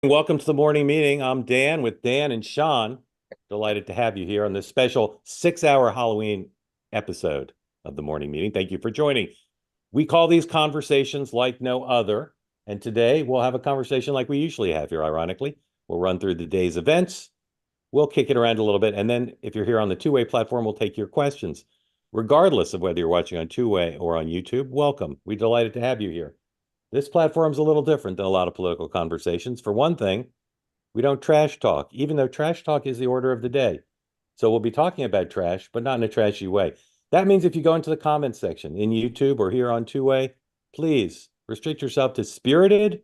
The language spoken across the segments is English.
Welcome to the morning meeting. I'm Dan with Dan and Sean. Delighted to have you here on this special 6-hour Halloween episode of the morning meeting. Thank you for joining. We call these conversations like no other. And today we'll have a conversation like we usually have here, ironically. We'll run through the day's events. We'll kick it around a little bit. And then if you're here on the two-way platform, we'll take your questions. Regardless of whether you're watching on two-way or on YouTube, welcome. We're delighted to have you here. This platform's a little different than a lot of political conversations. For one thing, we don't trash talk, even though trash talk is the order of the day. So we'll be talking about trash, but not in a trashy way. That means if you go into the comments section in YouTube or here on two-way, please restrict yourself to spirited,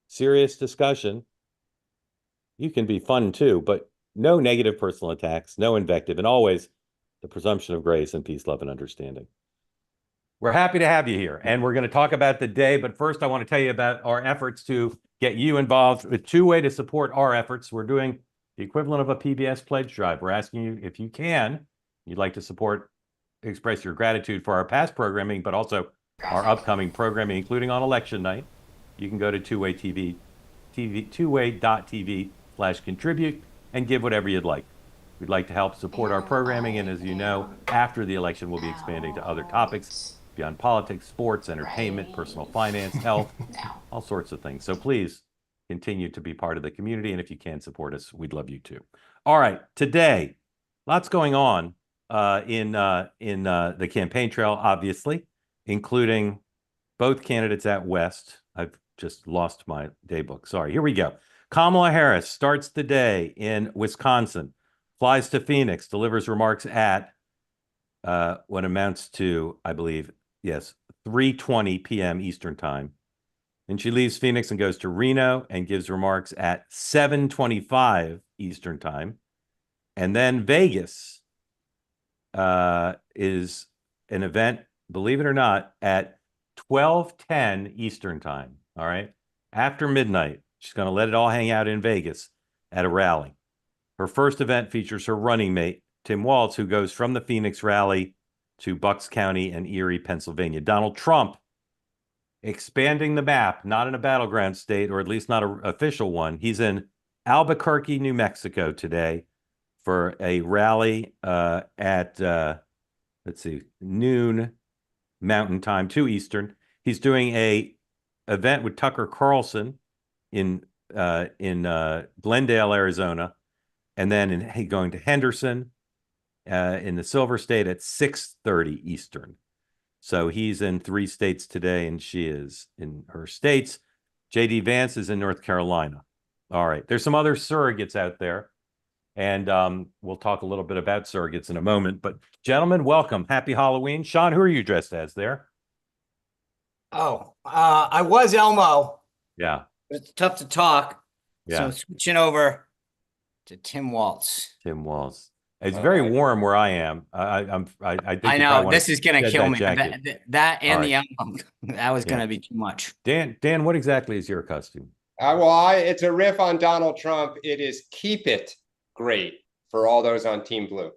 serious discussion. You can be fun too, but no negative personal attacks, no invective, and always the presumption of grace and peace, love, and understanding. We're happy to have you here, and we're going to talk about the day. But first, I want to tell you about our efforts to get you involved with two-way to support our efforts. We're doing the equivalent of a PBS pledge drive. We're asking you, if you can, you'd like to support, express your gratitude for our past programming, but also our upcoming programming, including on election night. You can go to two-way two-way.tv/contribute and give whatever you'd like. We'd like to help support our programming, and as you know, after the election, we'll be expanding to other topics beyond politics, sports, entertainment, personal finance, health, all sorts of things. So please continue to be part of the community, and if you can support us, we'd love you too. All right, today, lots going on in the campaign trail, obviously, including both candidates out west. I've just lost my day book. Sorry, here we go. Kamala Harris starts the day in Wisconsin, flies to Phoenix, delivers remarks at what amounts to, I believe, 3:20 p.m. Eastern time. And she leaves Phoenix and goes to Reno and gives remarks at 7:25 Eastern time. And then Vegas is an event, believe it or not, at 12:10 Eastern time. All right. After midnight, she's going to let it all hang out in Vegas at a rally. Her first event features her running mate, Tim Walz, who goes from the Phoenix rally to Bucks County and Erie, Pennsylvania. Donald Trump expanding the map, not in a battleground state, or at least not an official one. He's in Albuquerque, New Mexico today for a rally at, noon Mountain Time, 2 Eastern. He's doing a event with Tucker Carlson in Glendale, Arizona, and then going to Henderson in the Silver State at 6:30 Eastern. So he's in 3 states today, and she is in her states. J.D. Vance is in North Carolina. All right. There's some other surrogates out there, and we'll talk a little bit about surrogates in a moment. But gentlemen, welcome. Happy Halloween. Sean, who are you dressed as there? I was Elmo. Yeah. It's tough to talk. Yeah. So I'm switching over to Tim Walz. Tim Walz. It's very warm where I am. I think I know this is gonna kill me. That and the album, that was gonna be too much. Dan, what exactly is your costume? It's a riff on Donald Trump. It is Keep It Great for all those on Team Blue.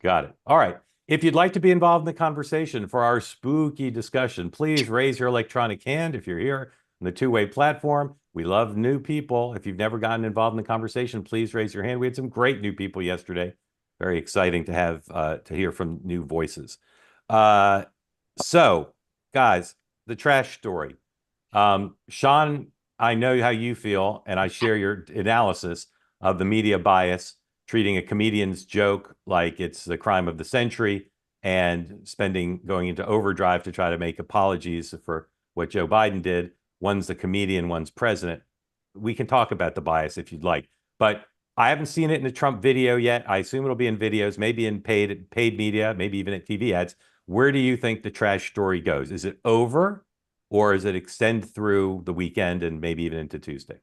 Got it. All right. If you'd like to be involved in the conversation for our spooky discussion, please raise your electronic hand if you're here on the two-way platform. We love new people. If you've never gotten involved in the conversation, please raise your hand. We had some great new people yesterday. Very exciting to have to hear from new voices. So, guys, the trash story. Sean, I know how you feel, and I share your analysis of the media bias, treating a comedian's joke like it's the crime of the century, and going into overdrive to try to make apologies for what Joe Biden did. One's the comedian, one's president. We can talk about the bias if you'd like, but I haven't seen it in the Trump video yet. I assume it'll be in videos, maybe in paid media, maybe even at TV ads. Where do you think the trash story goes? Is it over, or does it extend through the weekend and maybe even into Tuesday?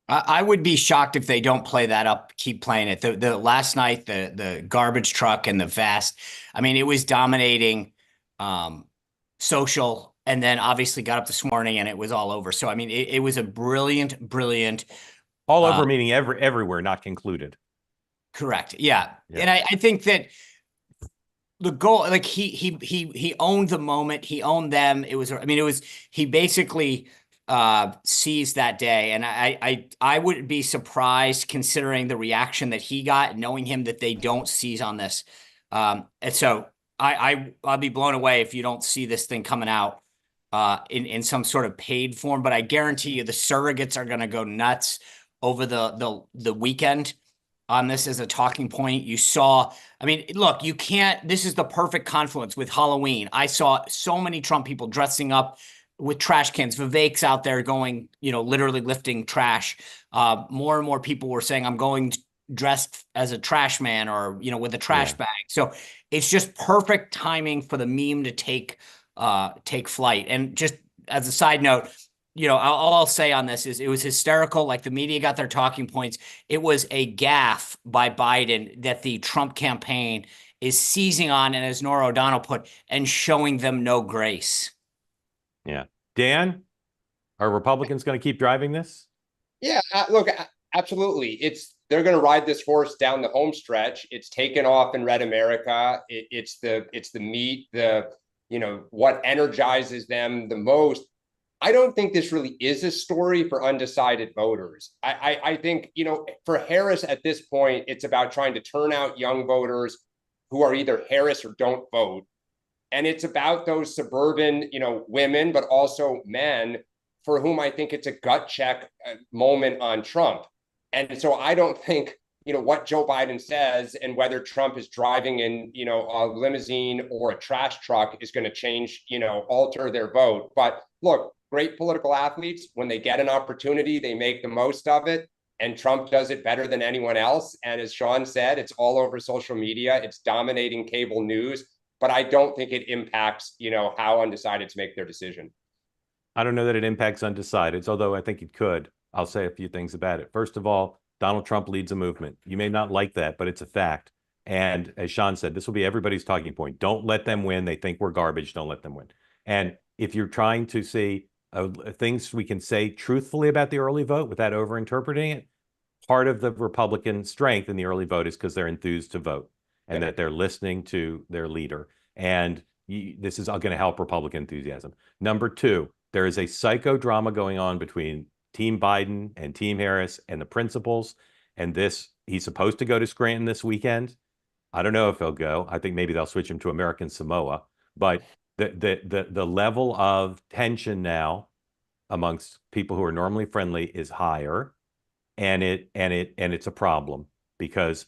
I would be shocked if they don't play that up, keep playing it. The last night, the garbage truck and the vast, I mean, it was dominating social, and then obviously got up this morning and it was all over. So, I mean, it was a brilliant all over, meaning everywhere, not concluded. Correct. Yeah. And I think that the goal, like he owned the moment. He owned them. He basically sees that day. And I wouldn't be surprised considering the reaction that he got, knowing him, that they don't seize on this. And so I'll be blown away if you don't see this thing coming out in some sort of paid form. But I guarantee you the surrogates are going to go nuts over the weekend on this as a talking point. You saw, I mean, look, you can't, this is the perfect confluence with Halloween. I saw so many Trump people dressing up with trash cans. Vivek's out there going, literally lifting trash. More and more people were saying, I'm going dressed as a trash man, or, with a trash bag. So it's just perfect timing for the meme to take flight. And just as a side note, all I'll say on this is it was hysterical. Like, the media got their talking points. It was a gaffe by Biden that the Trump campaign is seizing on, and as Norah O'Donnell put, and showing them no grace. Yeah. Dan, are Republicans going to keep driving this? Yeah, look, absolutely. They're going to ride this horse down the home stretch. It's taken off in Red America. It's the meat, what energizes them the most. I don't think this really is a story for undecided voters. I think, for Harris at this point, it's about trying to turn out young voters who are either Harris or don't vote. And it's about those suburban, women, but also men for whom I think it's a gut check moment on Trump. And so I don't think, what Joe Biden says and whether Trump is driving in, a limousine or a trash truck is going to change, alter their vote. But look, great political athletes, when they get an opportunity, they make the most of it. And Trump does it better than anyone else. And as Sean said, it's all over social media. It's dominating cable news. But I don't think it impacts, how undecideds make their decision. I don't know that it impacts undecideds, although I think it could. I'll say a few things about it. First of all, Donald Trump leads a movement. You may not like that, but it's a fact. And as Sean said, this will be everybody's talking point. Don't let them win. They think we're garbage. Don't let them win. And if you're trying to see things we can say truthfully about the early vote without overinterpreting it, part of the Republican strength in the early vote is because they're enthused to vote and that they're listening to their leader. And this is going to help Republican enthusiasm. Number two, there is a psychodrama going on between Team Biden and Team Harris and the principals. And he's supposed to go to Scranton this weekend. I don't know if he'll go. I think maybe they'll switch him to American Samoa. But the level of tension now amongst people who are normally friendly is higher, and it's a problem, because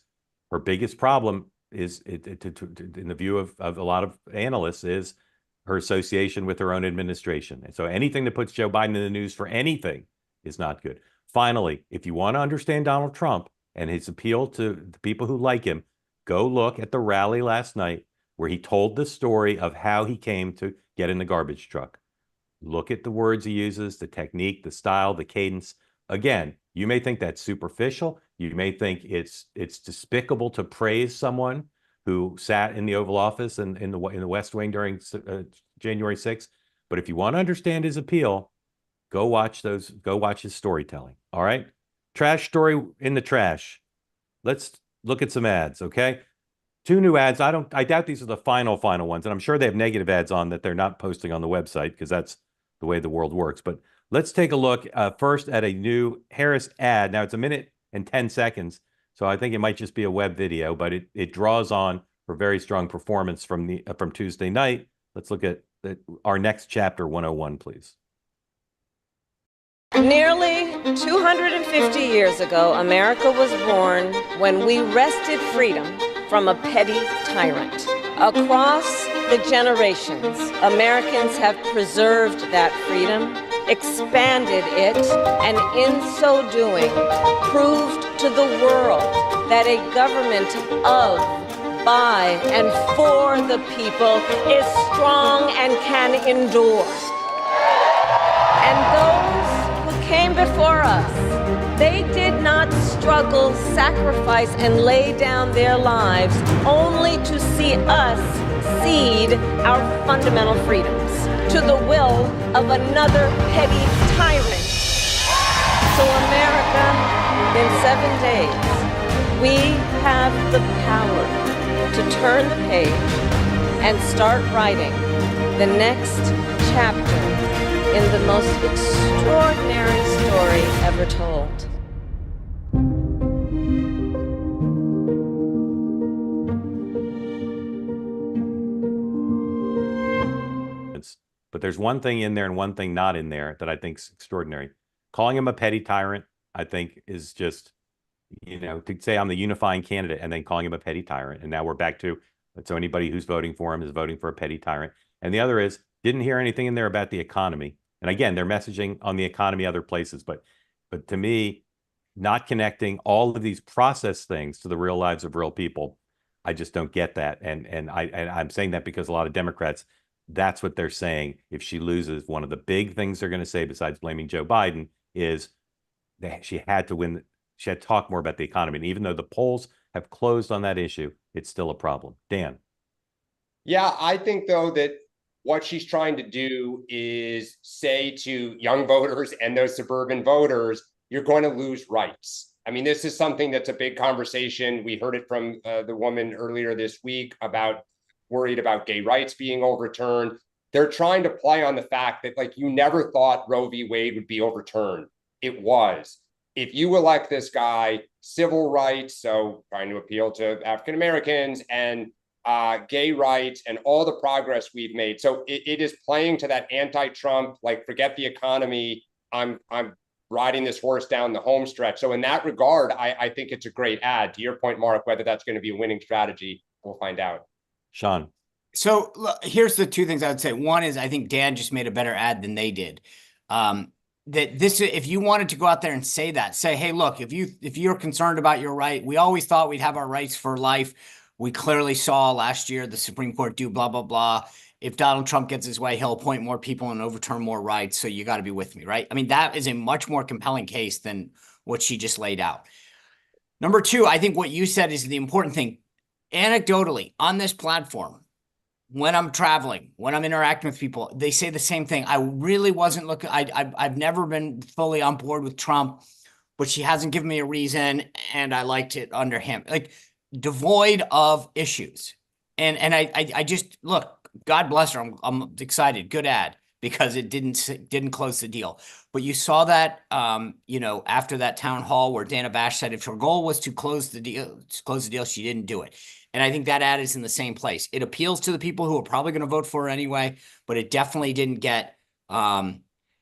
her biggest problem is, in the view of a lot of analysts, is her association with her own administration. And so anything that puts Joe Biden in the news for anything is not good. Finally, if you want to understand Donald Trump and his appeal to the people who like him, go look at the rally last night where he told the story of how he came to get in the garbage truck. Look at the words he uses, the technique, the style, the cadence. Again, you may think that's superficial. You may think it's despicable to praise someone who sat in the Oval Office and in the West Wing during January 6th. But if you want to understand his appeal, go watch his storytelling. All right. Trash story in the trash. Let's look at some ads. Okay. 2 new ads. I doubt these are the final ones. And I'm sure they have negative ads on that they're not posting on the website, because that's the way the world works. But let's take a look first at a new Harris ad. Now, it's 1 minute and 10 seconds. So I think it might just be a web video, but it draws on her very strong performance from Tuesday night. Let's look at our next chapter 101, please. Nearly 250 years ago, America was born when we wrested freedom from a petty tyrant. Across the generations, Americans have preserved that freedom, expanded it, and in so doing, proved to the world that a government of, by, and for the people is strong and can endure. And those who came before us, they did not struggle, sacrifice, and lay down their lives only to see us cede our fundamental freedoms to the will of another petty tyrant. So America, in 7 days, we have the power to turn the page and start writing the next chapter in the most extraordinary story ever told. But there's one thing in there and one thing not in there that I think is extraordinary. Calling him a petty tyrant, I think, is just, to say I'm the unifying candidate and then calling him a petty tyrant. And now we're back to, so anybody who's voting for him is voting for a petty tyrant. And the other is, didn't hear anything in there about the economy. And again, they're messaging on the economy other places, but to me, not connecting all of these process things to the real lives of real people, I just don't get that. And I'm saying that because a lot of Democrats, that's what they're saying. If she loses, one of the big things they're going to say, besides blaming Joe Biden, is that she had to win. She had to talk more about the economy. And even though the polls have closed on that issue, it's still a problem. Dan. Yeah, I think, though, that what she's trying to do is say to young voters and those suburban voters, you're going to lose rights. I mean, this is something that's a big conversation. We heard it from the woman earlier this week about worried about gay rights being overturned. They're trying to play on the fact that, like, you never thought Roe v. Wade would be overturned. It was. If you elect this guy, civil rights, so trying to appeal to African Americans, and gay rights and all the progress we've made. So it is playing to that anti-Trump, like, forget the economy, I'm riding this horse down the home stretch. So in that regard, I think it's a great ad. To your point, Mark, whether that's going to be a winning strategy, we'll find out. Sean. So look, here's the two things I would say. One is, I think Dan just made a better ad than they did. That this, if you wanted to go out there and say that, say, hey, look, if you're concerned about your right, we always thought we'd have our rights for life. We clearly saw last year the Supreme Court do blah, blah, blah. If Donald Trump gets his way, he'll appoint more people and overturn more rights. So you got to be with me, right? I mean, that is a much more compelling case than what she just laid out. Number two, I think what you said is the important thing. Anecdotally, on this platform, when I'm traveling, when I'm interacting with people, they say the same thing. I really wasn't looking, I've never been fully on board with Trump, but she hasn't given me a reason, and I liked it under him. Like, devoid of issues. And I just, look, God bless her. I'm excited. Good ad, because it didn't close the deal. But you saw that, after that town hall where Dana Bash said if her goal was to close the deal, she didn't do it. And I think that ad is in the same place. It appeals to the people who are probably going to vote for her anyway, but it definitely didn't get,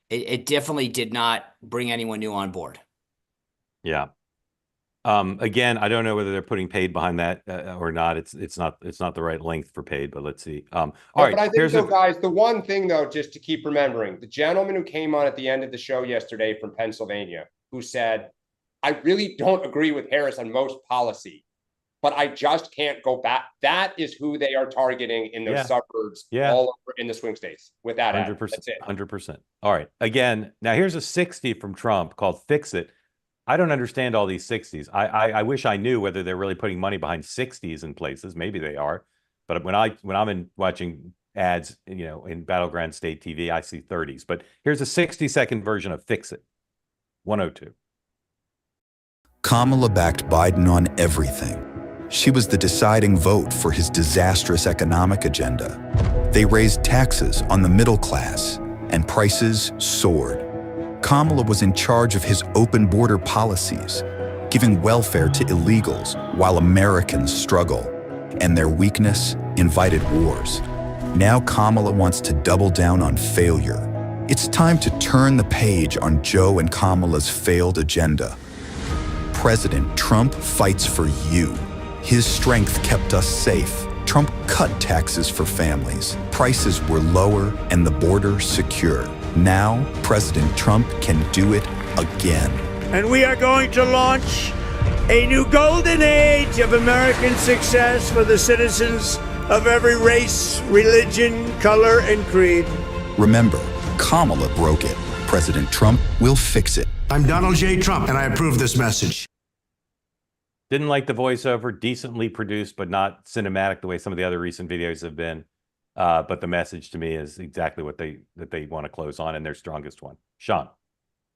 it definitely did not bring anyone new on board. Yeah. Again, I don't know whether they're putting paid behind that or not. It's not the right length for paid, but let's see. All right. But I think, so, guys, the one thing, though, just to keep remembering, the gentleman who came on at the end of the show yesterday from Pennsylvania, who said, I really don't agree with Harris on most policy, but I just can't go back. That is who they are targeting in those suburbs, all over in the swing states with that 100%. ad. That's it. 100%. All right. Again, now here's a 60 from Trump called Fix It. I don't understand all these 60s. I wish I knew whether they're really putting money behind 60s in places. Maybe they are. But when I'm watching ads, in Battleground State TV, I see 30s. But here's a 60-second version of Fix It. 102. Kamala backed Biden on everything. She was the deciding vote for his disastrous economic agenda. They raised taxes on the middle class, and prices soared. Kamala was in charge of his open border policies, giving welfare to illegals while Americans struggle, and their weakness invited wars. Now Kamala wants to double down on failure. It's time to turn the page on Joe and Kamala's failed agenda. President Trump fights for you. His strength kept us safe. Trump cut taxes for families. Prices were lower and the border secure. Now, President Trump can do it again. And we are going to launch a new golden age of American success for the citizens of every race, religion, color, and creed. Remember, Kamala broke it. President Trump will fix it. I'm Donald J. Trump, and I approve this message. Didn't like the voiceover, decently produced, but not cinematic the way some of the other recent videos have been. But the message to me is exactly what they want to close on, and their strongest one. Sean.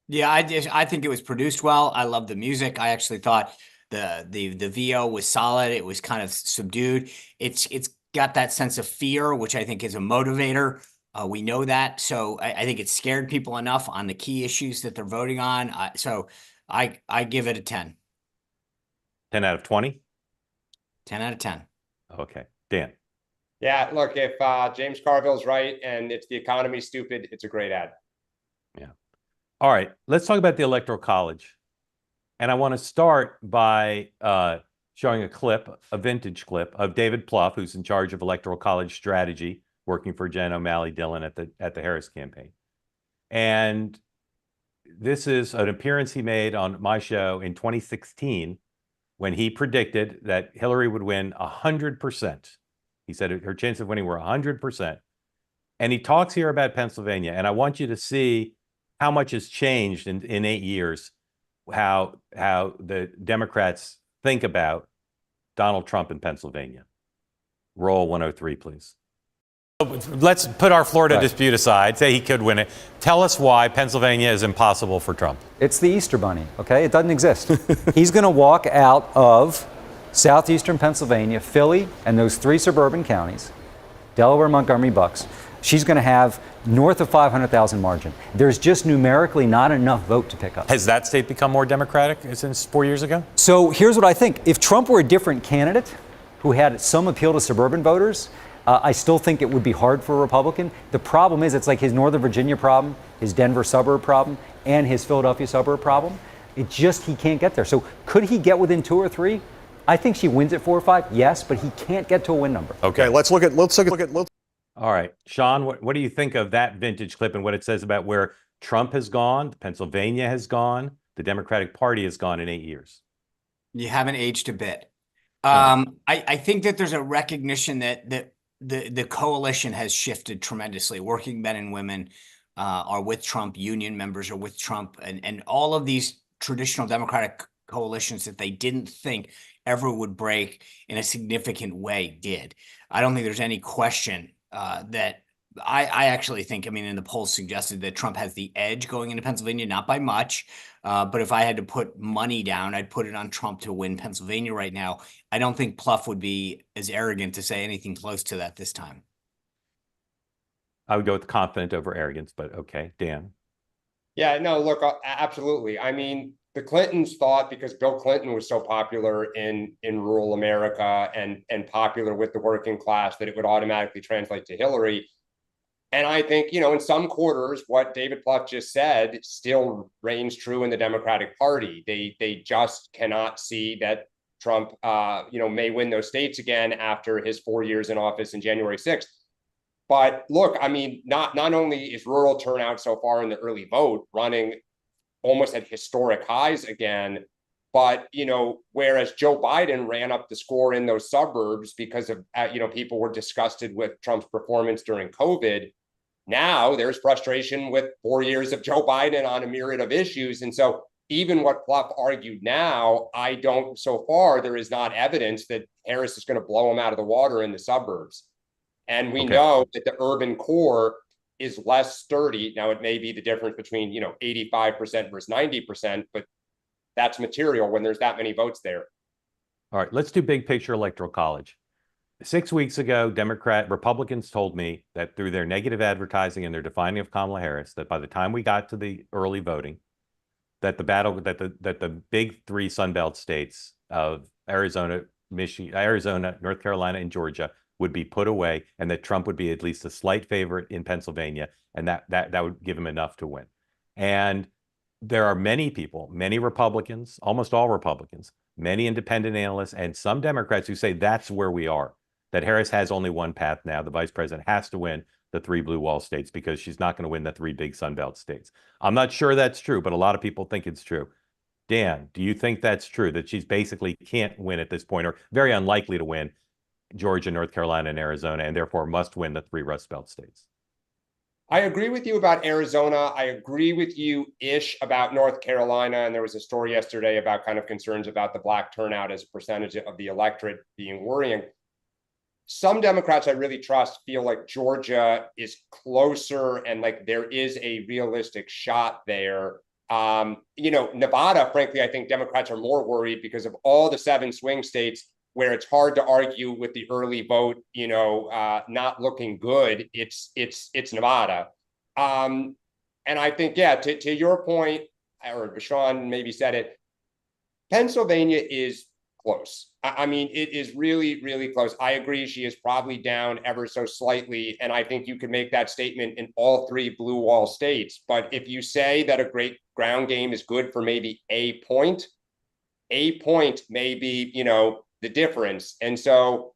Yeah, I think it was produced well. I love the music. I actually thought the VO was solid. It was kind of subdued. It's got that sense of fear, which I think is a motivator We know that. So I think it scared people enough on the key issues that they're voting on. So I give it a 10. 10 out of 20? 10 out of 10. Okay. Dan. Yeah, look, if James Carville's right and it's the economy stupid, it's a great ad. Yeah. All right. Let's talk about the Electoral College. And I want to start by showing a vintage clip of David Plouffe, who's in charge of Electoral College strategy, working for Jen O'Malley Dillon at the Harris campaign. And this is an appearance he made on my show in 2016 when he predicted that Hillary would win 100%. He said her chance of winning were 100%. And he talks here about Pennsylvania. And I want you to see how much has changed in 8 years, how the Democrats think about Donald Trump in Pennsylvania. Roll 103, please. Let's put our Florida dispute aside, say he could win it. Tell us why Pennsylvania is impossible for Trump. It's the Easter Bunny, okay? It doesn't exist. He's going to walk out of southeastern Pennsylvania, Philly, and those 3 suburban counties, Delaware, Montgomery, Bucks. She's going to have north of 500,000 margin. There's just numerically not enough vote to pick up. Has that state become more Democratic since 4 years ago? So here's what I think. If Trump were a different candidate who had some appeal to suburban voters, I still think it would be hard for a Republican. The problem is it's like his Northern Virginia problem, his Denver suburb problem, and his Philadelphia suburb problem. It just, he can't get there. So could he get within 2 or 3? I think she wins at 4 or 5, yes, but he can't get to a win number. Okay, let's look at. All right, Sean, what do you think of that vintage clip and what it says about where Trump has gone, Pennsylvania has gone, the Democratic Party has gone in 8 years? You haven't aged a bit. I think that there's a recognition that the coalition has shifted tremendously. Working men and women are with Trump, union members are with Trump, and all of these traditional Democratic coalitions that they didn't think ever would break in a significant way did. I don't think there's any question that I actually think, I mean, in the polls suggested that Trump has the edge going into Pennsylvania, not by much. But if I had to put money down, I'd put it on Trump to win Pennsylvania right now. I don't think Plouffe would be as arrogant to say anything close to that this time. I would go with confident over arrogance, but okay, Dan. Yeah, no, look, absolutely. I mean, the Clintons thought because Bill Clinton was so popular in rural America and popular with the working class that it would automatically translate to Hillary. And I think, you know, in some quarters, what David Plouffe just said still reigns true in the Democratic Party. They just cannot see that Trump, may win those states again after his 4 years in office in January 6th. But look, I mean, not only is rural turnout so far in the early vote running almost at historic highs again, but, you know, whereas Joe Biden ran up the score in those suburbs because of, people were disgusted with Trump's performance during COVID. Now there's frustration with 4 years of Joe Biden on a myriad of issues. And so even what Plouffe argued now, so far, there is not evidence that Harris is going to blow him out of the water in the suburbs. And we know that the urban core is less sturdy. Now, it may be the difference between, 85% versus 90%, but that's material when there's that many votes there. All right, let's do big picture Electoral College. 6 weeks ago, Republicans told me that through their negative advertising and their defining of Kamala Harris, that by the time we got to the early voting, that the big 3 Sunbelt states of Arizona, North Carolina, and Georgia would be put away, and that Trump would be at least a slight favorite in Pennsylvania, and that would give him enough to win. And there are many people, many Republicans, almost all Republicans, many independent analysts, and some Democrats who say that's where we are, that Harris has only one path now. The vice president has to win the 3 blue wall states because she's not going to win the 3 big Sunbelt states. I'm not sure that's true, but a lot of people think it's true. Dan, do you think that's true, that she's basically can't win at this point, or very unlikely to win Georgia, North Carolina, and Arizona, and therefore must win the 3 Rust Belt states? I agree with you about Arizona. I agree with you-ish about North Carolina. And there was a story yesterday about kind of concerns about the black turnout as a percentage of the electorate being worrying. Some Democrats I really trust feel like Georgia is closer and like there is a realistic shot there. Nevada, frankly, I think Democrats are more worried because of all the 7 swing states. where it's hard to argue with the early vote, not looking good, it's Nevada. And I think, yeah, to your point, or Sean maybe said it, Pennsylvania is close. I mean, it is really, really close. I agree. She is probably down ever so slightly. And I think you could make that statement in all three blue wall states. But if you say that a great ground game is good for maybe a point may be, the difference. And so,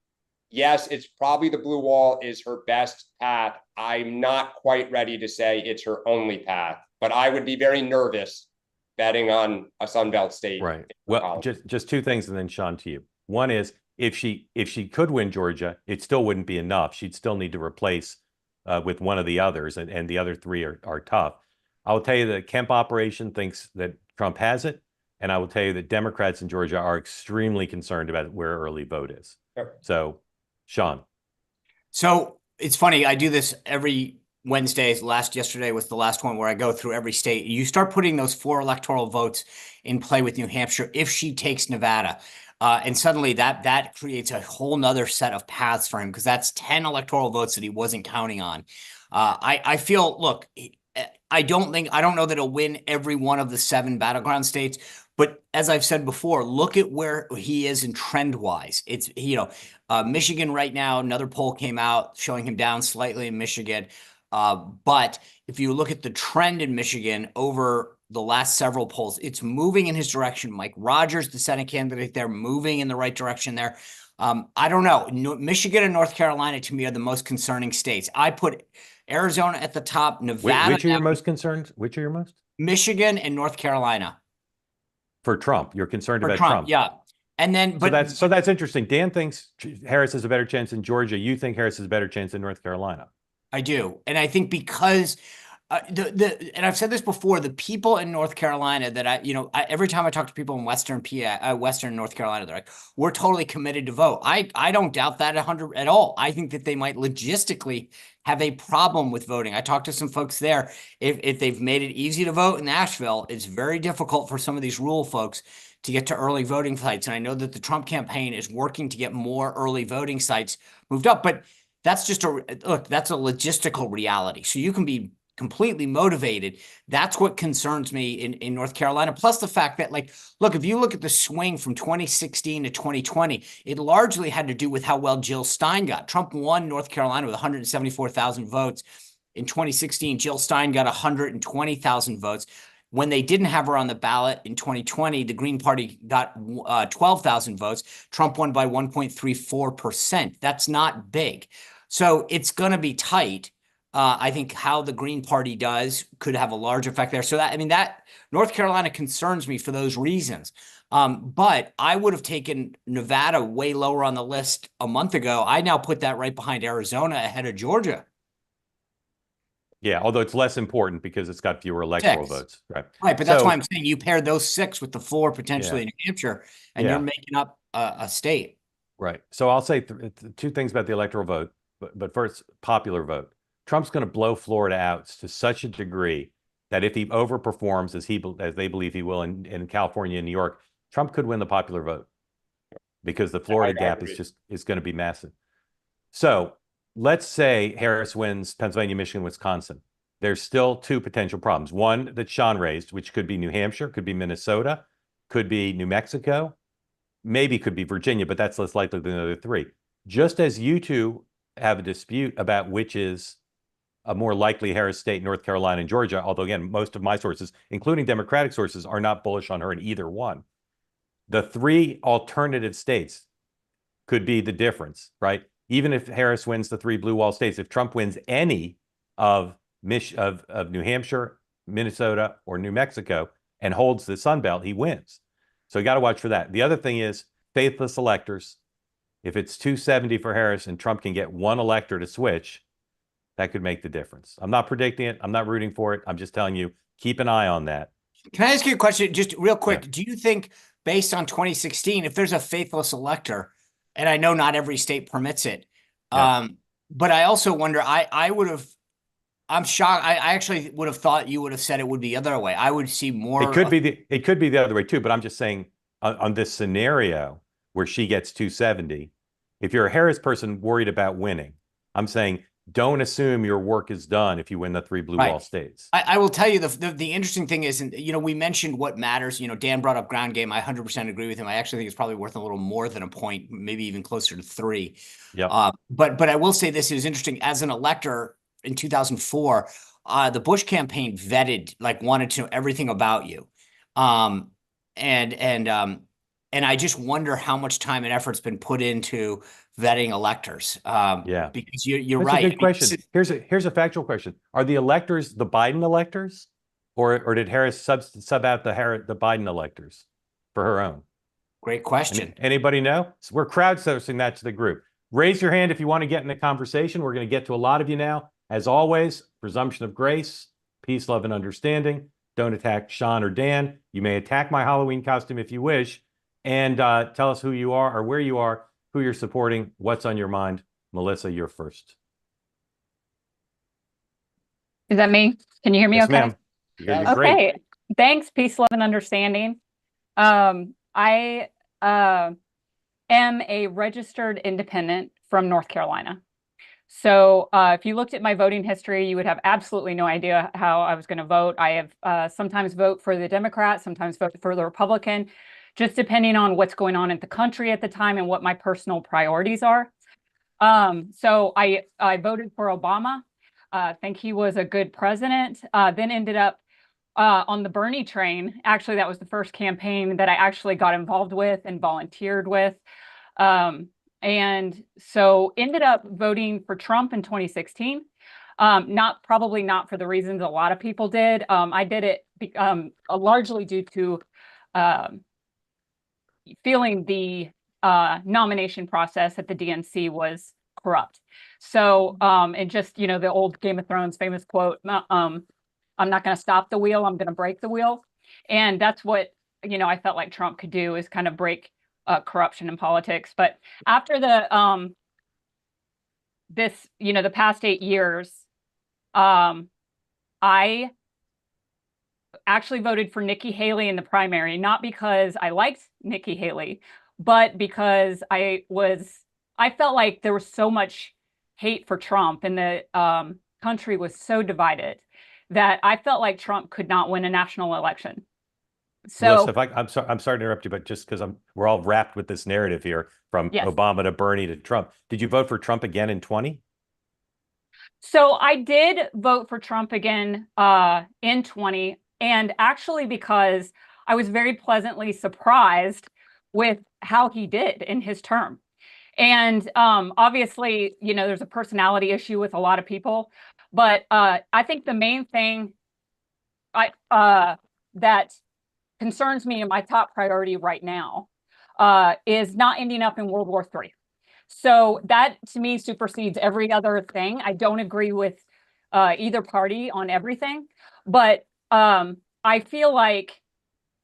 yes, it's probably the blue wall is her best path. I'm not quite ready to say it's her only path, but I would be very nervous betting on a Sunbelt state. Right. Well, just two things, and then Sean, to you. One is if she could win Georgia, it still wouldn't be enough. She'd still need to replace with one of the others, and the other three are tough. I will tell you that Kemp operation thinks that Trump has it, and I will tell you that Democrats in Georgia are extremely concerned about where early vote is. Sure. So, Sean. So it's funny. I do this every Wednesday. Yesterday was the last one where I go through every state. You start putting those 4 electoral votes in play with New Hampshire if she takes Nevada. And suddenly that creates a whole nother set of paths for him, because that's 10 electoral votes that he wasn't counting on. I feel, look, I don't know that he'll win every one of the 7 battleground states, but as I've said before, look at where he is in trend wise. It's, Michigan right now, another poll came out showing him down slightly in Michigan. But if you look at the trend in Michigan over the last several polls, it's moving in his direction. Mike Rogers, the Senate candidate there, moving in the right direction there. I don't know. Michigan and North Carolina, to me, are the most concerning states. I put Arizona at the top, Nevada. Which are your most concerned? Which are your most? Michigan and North Carolina. For Trump. You're concerned about Trump. Yeah. And then, but so that's interesting. Dan thinks Harris has a better chance in Georgia. You think Harris has a better chance in North Carolina. I do. And I think because and I've said this before, the people in North Carolina that every time I talk to people in Western North Carolina, they're like, we're totally committed to vote. I don't doubt that 100 at all. I think that they might logistically have a problem with voting. I talked to some folks there. If they've made it easy to vote in Nashville, it's very difficult for some of these rural folks to get to early voting sites. And I know that the Trump campaign is working to get more early voting sites moved up, but that's just that's a logistical reality. So you can be completely motivated. That's what concerns me in North Carolina. Plus the fact that, look, if you look at the swing from 2016 to 2020, it largely had to do with how well Jill Stein got. Trump won North Carolina with 174,000 votes. In 2016, Jill Stein got 120,000 votes. When they didn't have her on the ballot in 2020, the Green Party got 12,000 votes. Trump won by 1.34%. That's not big. So it's going to be tight. I think how the Green Party does could have a large effect there. So that North Carolina concerns me for those reasons. But I would have taken Nevada way lower on the list a month ago. I now put that right behind Arizona ahead of Georgia. Yeah, although it's less important because it's got fewer electoral votes. Right. Right, but that's why I'm saying you pair those 6 with the 4 potentially in New Hampshire, and you're making up a state. Right. So I'll say 2 things about the electoral vote, but first, popular vote. Trump's going to blow Florida out to such a degree that if he overperforms as they believe he will in California and New York, Trump could win the popular vote because the Florida gap is going to be massive. So let's say Harris wins Pennsylvania, Michigan, Wisconsin. There's still 2 potential problems. One that Sean raised, which could be New Hampshire, could be Minnesota, could be New Mexico, maybe could be Virginia, but that's less likely than the other 3. Just as you 2 have a dispute about which is a more likely Harris state, North Carolina and Georgia, although again, most of my sources, including Democratic sources, are not bullish on her in either one. The 3 alternative states could be the difference, right? Even if Harris wins the 3 blue wall states, if Trump wins any of New Hampshire, Minnesota, or New Mexico and holds the Sunbelt, he wins. So you got to watch for that. The other thing is faithless electors. If it's 270 for Harris and Trump can get 1 elector to switch, that could make the difference. I'm not predicting it. I'm not rooting for it. I'm just telling you, keep an eye on that. Can I ask you a question just real quick? Yeah. Do you think, based on 2016, if there's a faithless elector, and I know not every state permits it, but I also wonder, I'm shocked. I actually would have thought you would have said it would be the other way. I would see more. It could be the other way too, but I'm just saying on this scenario, where she gets 270. If you're a Harris person worried about winning, I'm saying don't assume your work is done if you win the 3 blue wall states. I will tell you the interesting thing is, and we mentioned what matters. Dan brought up ground game. I 100% agree with him. I actually think it's probably worth a little more than a point, maybe even closer to 3. Yeah. But I will say this is interesting. As an elector in 2004, the Bush campaign wanted to know everything about you, and I just wonder how much time and effort's been put into vetting electors. Because you're That's right. a good question. Here's a factual question: are the electors the Biden electors, or did Harris sub out the Biden electors for her own? Great question. Anybody know? So we're crowdsourcing that to the group. Raise your hand if you want to get in the conversation. We're going to get to a lot of you now. As always, presumption of grace, peace, love, and understanding. Don't attack Sean or Dan. You may attack my Halloween costume if you wish. And tell us who you are or where you are, who you're supporting, what's on your mind. Melissa, you're first. Is that me? Can you hear me Yes, okay? ma'am. You're great. Okay. Thanks. Peace, love, and understanding. I am a registered independent from North Carolina. So if you looked at my voting history, you would have absolutely no idea how I was going to vote. I have sometimes vote for the Democrat, sometimes vote for the Republican, just depending on what's going on in the country at the time and what my personal priorities are. So I voted for Obama. Think he was a good president. Then ended up on the Bernie train. Actually, that was the first campaign that I actually got involved with and volunteered with. And so ended up voting for Trump in 2016. Probably not for the reasons a lot of people did. I did it largely due to feeling the nomination process at the DNC was corrupt. So, and just, the old Game of Thrones famous quote, I'm not going to stop the wheel, I'm going to break the wheel. And that's what, I felt like Trump could do, is kind of break corruption in politics. But after the past 8 years, I actually voted for Nikki Haley in the primary, not because I liked Nikki Haley, but because I felt like there was so much hate for Trump and the country was so divided that I felt like Trump could not win a national election. So, Melissa, I'm sorry to interrupt you, but just because we're all wrapped with this narrative here from Obama to Bernie to Trump. Did you vote for Trump again in 2020? So I did vote for Trump again in 2020, and actually because I was very pleasantly surprised with how he did in his term. And obviously, there's a personality issue with a lot of people, but I think the main thing that concerns me and my top priority right now is not ending up in World War III. So that to me supersedes every other thing. I don't agree with either party on everything, but I feel like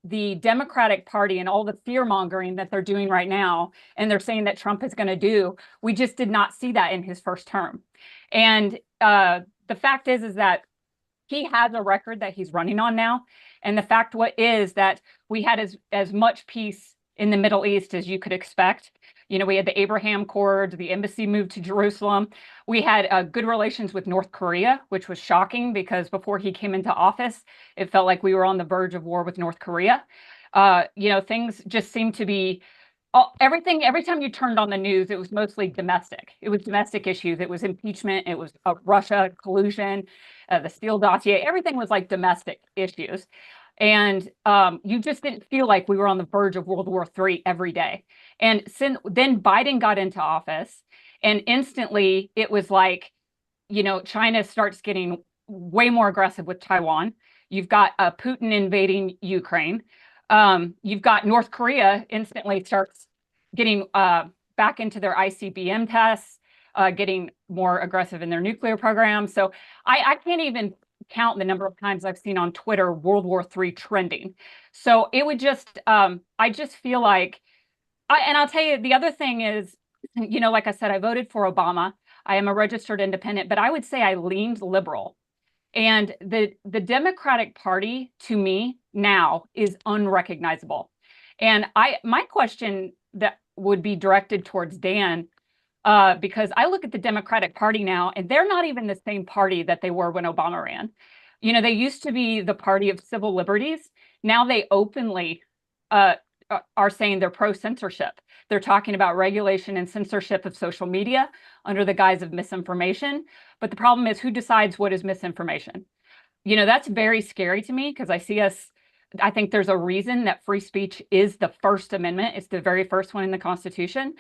the Democratic Party and all the fear mongering that they're doing right now, and they're saying that Trump is going to do, we just did not see that in his first term. And the fact is that he has a record that he's running on now. And the fact is that we had as much peace in the Middle East as you could expect. We had the Abraham Accords, the embassy moved to Jerusalem. We had good relations with North Korea, which was shocking because before he came into office, it felt like we were on the verge of war with North Korea. Things just seemed to be every time you turned on the news, it was mostly domestic. It was domestic issues. It was impeachment. It was Russia collusion, the Steele dossier. Everything was like domestic issues. And you just didn't feel like we were on the verge of World War III every day. And then Biden got into office, and instantly it was like, China starts getting way more aggressive with Taiwan. You've got Putin invading Ukraine. You've got North Korea instantly starts getting back into their ICBM tests, getting more aggressive in their nuclear program. So I can't even count the number of times I've seen on Twitter World War III trending. So it would just, I just feel like, and I'll tell you, the other thing is, like I said, I voted for Obama. I am a registered independent, but I would say I leaned liberal. And the Democratic Party to me now is unrecognizable. And my question that would be directed towards Dan, because I look at the Democratic Party now, and they're not even the same party that they were when Obama ran. You know, they used to be the party of civil liberties. Now they openly are saying they're pro-censorship. They're talking about regulation and censorship of social media under the guise of misinformation. But the problem is, who decides what is misinformation? You know, that's very scary to me, because I think there's a reason that free speech is the First Amendment. It's the very first one in the Constitution.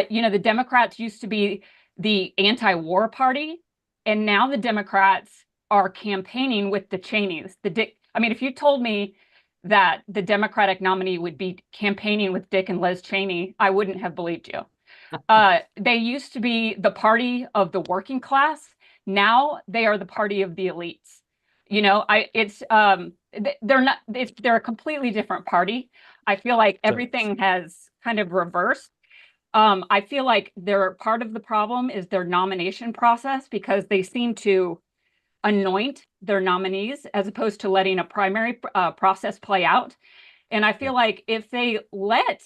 You know, the Democrats used to be the anti-war party, and now the Democrats are campaigning with the Cheneys. I mean, if you told me that the Democratic nominee would be campaigning with Dick and Liz Cheney, I wouldn't have believed you. They used to be the party of the working class. Now they are the party of the elites. You know, they're a completely different party. I feel like everything has kind of reversed. I feel like part of the problem is their nomination process, because they seem to anoint their nominees as opposed to letting a primary process play out. And I feel like if they let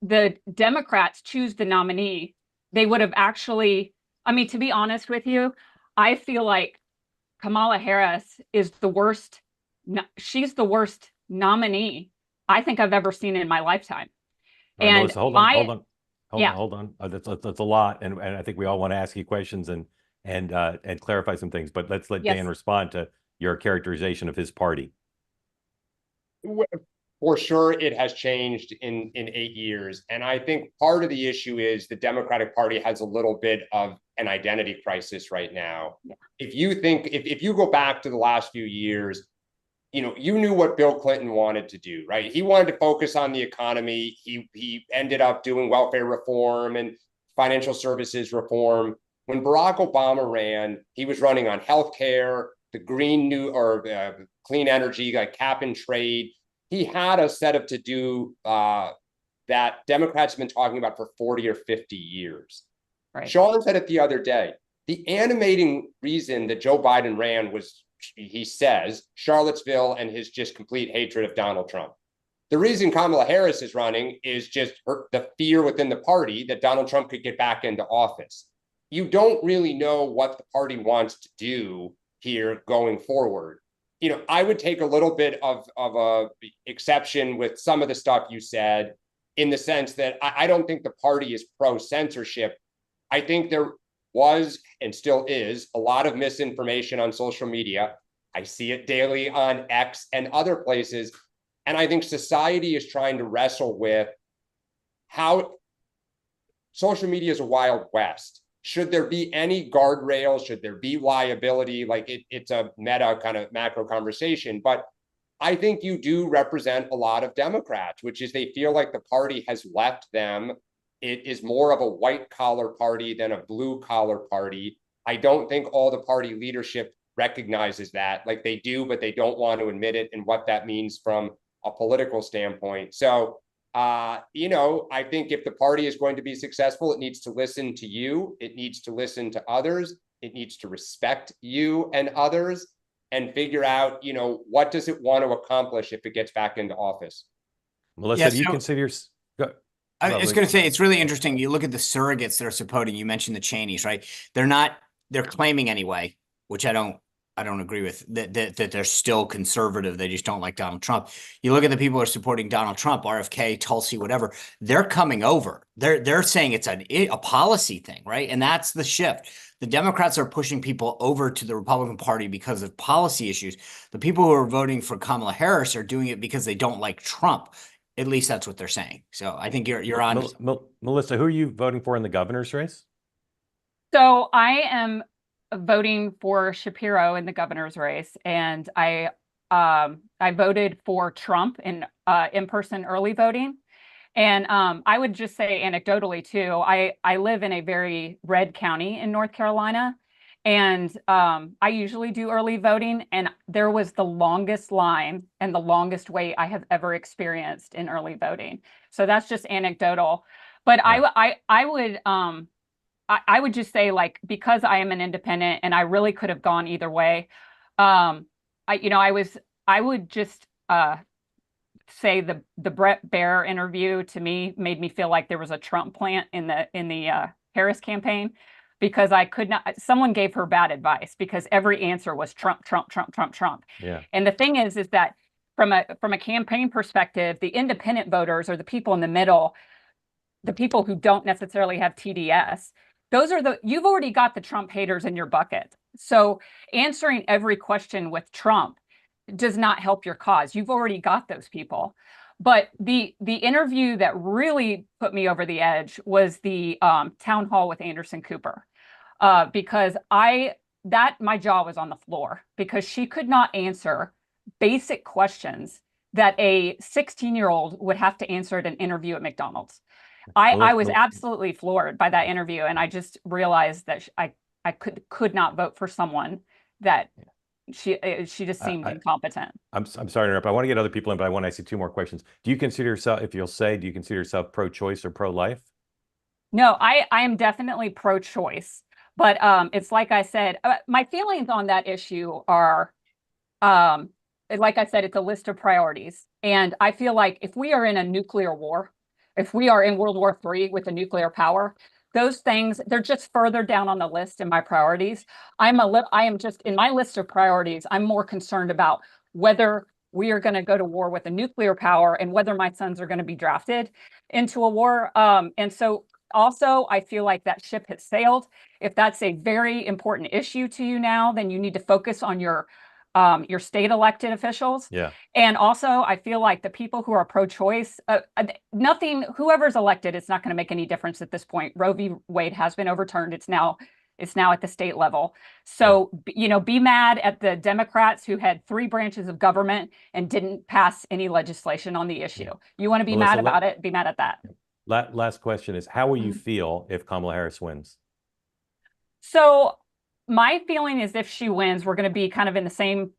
the Democrats choose the nominee, they would have actually, I mean, to be honest with you, I feel like Kamala Harris is the worst. She's the worst nominee I think I've ever seen in my lifetime. Right, And Melissa, hold on. That's a lot, and I think we all want to ask you questions and clarify some things. But let's let Dan respond to your characterization of his party. For sure, it has changed in 8 years, and I think part of the issue is the Democratic Party has a little bit of an identity crisis right now. Yeah. If you go back to the last few years, you know, you knew what Bill Clinton wanted to do, right? He wanted to focus on the economy. He ended up doing welfare reform and financial services reform. When Barack Obama ran, he was running on healthcare, the clean energy, like cap and trade. He had a setup to do that Democrats have been talking about for 40 or 50 years. Right. Sean said it the other day. The animating reason that Joe Biden ran was, he says, Charlottesville and his just complete hatred of Donald Trump. The reason Kamala Harris is running is just the fear within the party that Donald Trump could get back into office. You don't really know what the party wants to do here going forward. You know, I would take a little bit of a exception with some of the stuff you said, in the sense that I don't think the party is pro-censorship. I think there was and still is a lot of misinformation on social media. I see it daily on X and other places. And I think society is trying to wrestle with how social media is a wild west. Should there be any guardrails? Should there be liability? Like it's a meta kind of macro conversation. But I think you do represent a lot of Democrats, which is they feel like the party has left them. It is more of a white collar party than a blue collar party. I don't think all the party leadership recognizes that. Like they do, but they don't want to admit it and what that means from a political standpoint. So, you know, I think if the party is going to be successful, it needs to listen to you. It needs to listen to others. It needs to respect you and others and figure out, you know, what does it want to accomplish if it gets back into office? Melissa, do you consider I was going to say, it's really interesting. You look at the surrogates that are supporting, you mentioned the Cheneys, right? They're claiming anyway, which I don't agree with, that they're still conservative. They just don't like Donald Trump. You look at the people who are supporting Donald Trump, RFK, Tulsi, whatever, they're coming over. They're saying it's a policy thing, right? And that's the shift. The Democrats are pushing people over to the Republican Party because of policy issues. The people who are voting for Kamala Harris are doing it because they don't like Trump. At least that's what they're saying. So I think you're on. Melissa, who are you voting for in the governor's race? So I am voting for Shapiro in the governor's race, and I voted for Trump in in-person early voting. And I would just say anecdotally too, I live in a very red county in North Carolina, and I usually do early voting, and there was the longest line and the longest wait I have ever experienced in early voting. So that's just anecdotal. But yeah. I would just say, like, because I am an independent and I really could have gone either way. I would just say the Brett Baer interview to me made me feel like there was a Trump plant in the Harris campaign, because I could not. Someone gave her bad advice because every answer was Trump, Trump, Trump, Trump, Trump. Yeah. And the thing is that from a campaign perspective, the independent voters, or the people in the middle, the people who don't necessarily have TDS, those are you've already got the Trump haters in your bucket. So answering every question with Trump does not help your cause. You've already got those people. But the interview that really put me over the edge was the town hall with Anderson Cooper, because my jaw was on the floor, because she could not answer basic questions that a 16-year-old would have to answer at an interview at McDonald's. I was absolutely floored by that interview, and I just realized that I could not vote for someone that she just seemed incompetent. I'm sorry to interrupt. I want to get other people in, but I want to ask you two more questions. Do you consider yourself, do you consider yourself pro-choice or pro-life? No, I am definitely pro-choice, but it's like I said, my feelings on that issue are, like I said, it's a list of priorities. And I feel like if we are in a nuclear war, if we are in World War III with a nuclear power, those things, they're just further down on the list in my priorities. I am just, in my list of priorities, I'm more concerned about whether we are going to go to war with a nuclear power and whether my sons are going to be drafted into a war. And so also, I feel like that ship has sailed. If that's a very important issue to you now, then you need to focus on your state elected officials. Yeah. And also, I feel like the people who are pro-choice, whoever's elected, it's not going to make any difference at this point. Roe v. Wade has been overturned. It's now at the state level. So, be mad at the Democrats who had 3 branches of government and didn't pass any legislation on the issue. You want to be mad about it, be mad at that. Last question is, how will you feel if Kamala Harris wins? So my feeling is if she wins, we're going to be kind of in the same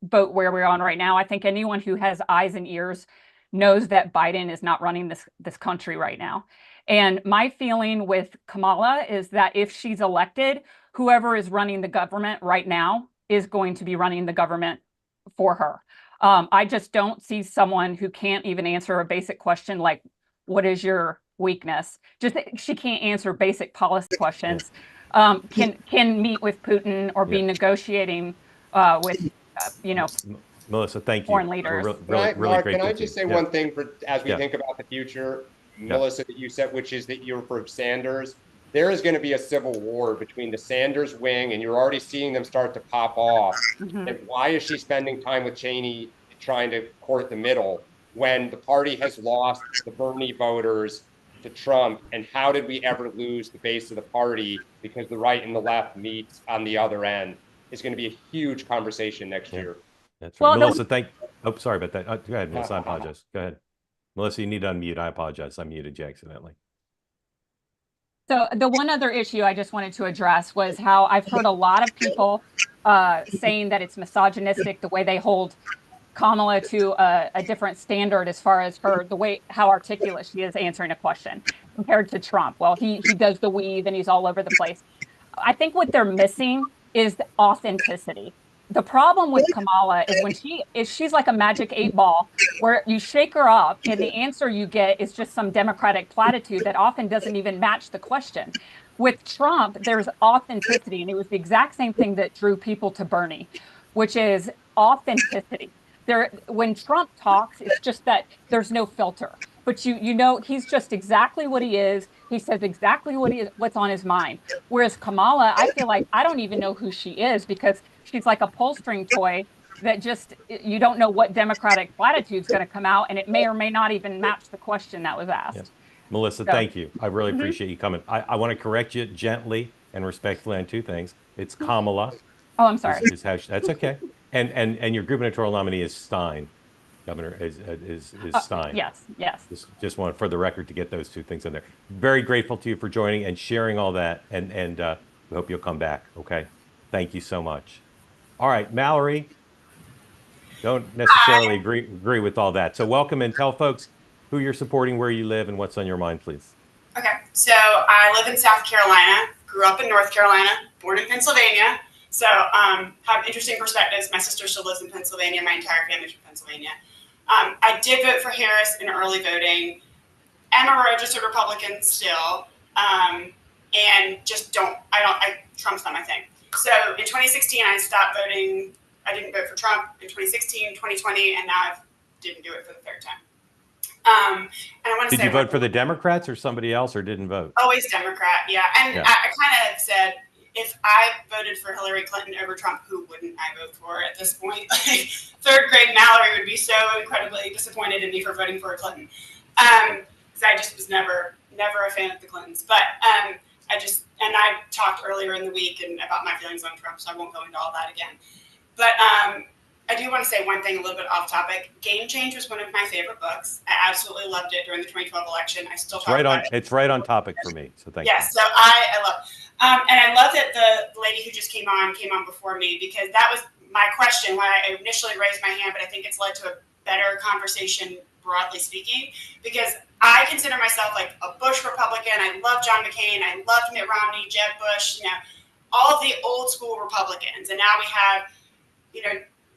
boat where we're on right now. I think anyone who has eyes and ears knows that Biden is not running this country right now. And my feeling with Kamala is that if she's elected, whoever is running the government right now is going to be running the government for her. I just don't see someone who can't even answer a basic question like, what is your weakness? She can't answer basic policy questions. Can meet with Putin or be negotiating with, Melissa, thank you. Foreign leaders. Really great. Can I just say one thing as we think about the future, Melissa, that you said, which is that you're for Sanders. There is going to be a civil war between the Sanders wing, and you're already seeing them start to pop off. Mm-hmm. And why is she spending time with Cheney trying to court the middle when the party has lost the Bernie voters to Trump? And how did we ever lose the base of the party because the right and the left meets on the other end? It's going to be a huge conversation next year. That's right. Well, Melissa, sorry about that. Go ahead, Melissa. I apologize. Go ahead. Melissa, you need to unmute. I apologize. I muted you accidentally. So the one other issue I just wanted to address was how I've heard a lot of people saying that it's misogynistic the way they hold Kamala to a different standard as far as how articulate she is answering a question compared to Trump. Well, he does the weave and he's all over the place. I think what they're missing is the authenticity. The problem with Kamala is she's like a magic 8-ball where you shake her up and the answer you get is just some Democratic platitude that often doesn't even match the question. With Trump, there's authenticity, and it was the exact same thing that drew people to Bernie, which is authenticity. When Trump talks, it's just that there's no filter, but he's just exactly what he is. He says exactly what's on his mind. Whereas Kamala, I feel like I don't even know who she is because she's like a pull string toy that just, you don't know what Democratic platitude's going to come out, and it may or may not even match the question that was asked. Yes. Melissa, thank you. I really appreciate you coming. I want to correct you gently and respectfully on 2 things. It's Kamala. Oh, I'm sorry. That's okay. And your gubernatorial nominee is Stein. Governor is Stein. Yes. Just want for the record to get those 2 things in there. Very grateful to you for joining and sharing all that, and we hope you'll come back. Okay, thank you so much. All right, Mallory, don't necessarily agree with all that. So welcome, and tell folks who you're supporting, where you live, and what's on your mind, please. Okay, so I live in South Carolina, grew up in North Carolina, born in Pennsylvania. So have interesting perspectives. My sister still lives in Pennsylvania. My entire family's from Pennsylvania. I did vote for Harris in early voting. I'm a registered Republican still, and just Trump's not my thing. So in 2016, I stopped voting. I didn't vote for Trump in 2016, 2020, and now I didn't do it for the third time. And I want to say, did you vote for the Democrats or somebody else, or didn't vote? Always Democrat, yeah. And I kind of said, if I voted for Hillary Clinton over Trump, who wouldn't I vote for at this point? Like, third grade Mallory would be so incredibly disappointed in me for voting for a Clinton. Because I just was never a fan of the Clintons. But I talked earlier in the week about my feelings on Trump, so I won't go into all that again. But I do want to say one thing a little bit off topic. Game Change was one of my favorite books. I absolutely loved it during the 2012 election. I still talk about it. It's right on topic for me. So thank you. Yes, so I love, and I love that the lady who just came on before me, because that was my question why I initially raised my hand, but I think it's led to a better conversation, broadly speaking, because I consider myself like a Bush Republican. I love John McCain. I loved Mitt Romney, Jeb Bush, all of the old school Republicans. And now we have,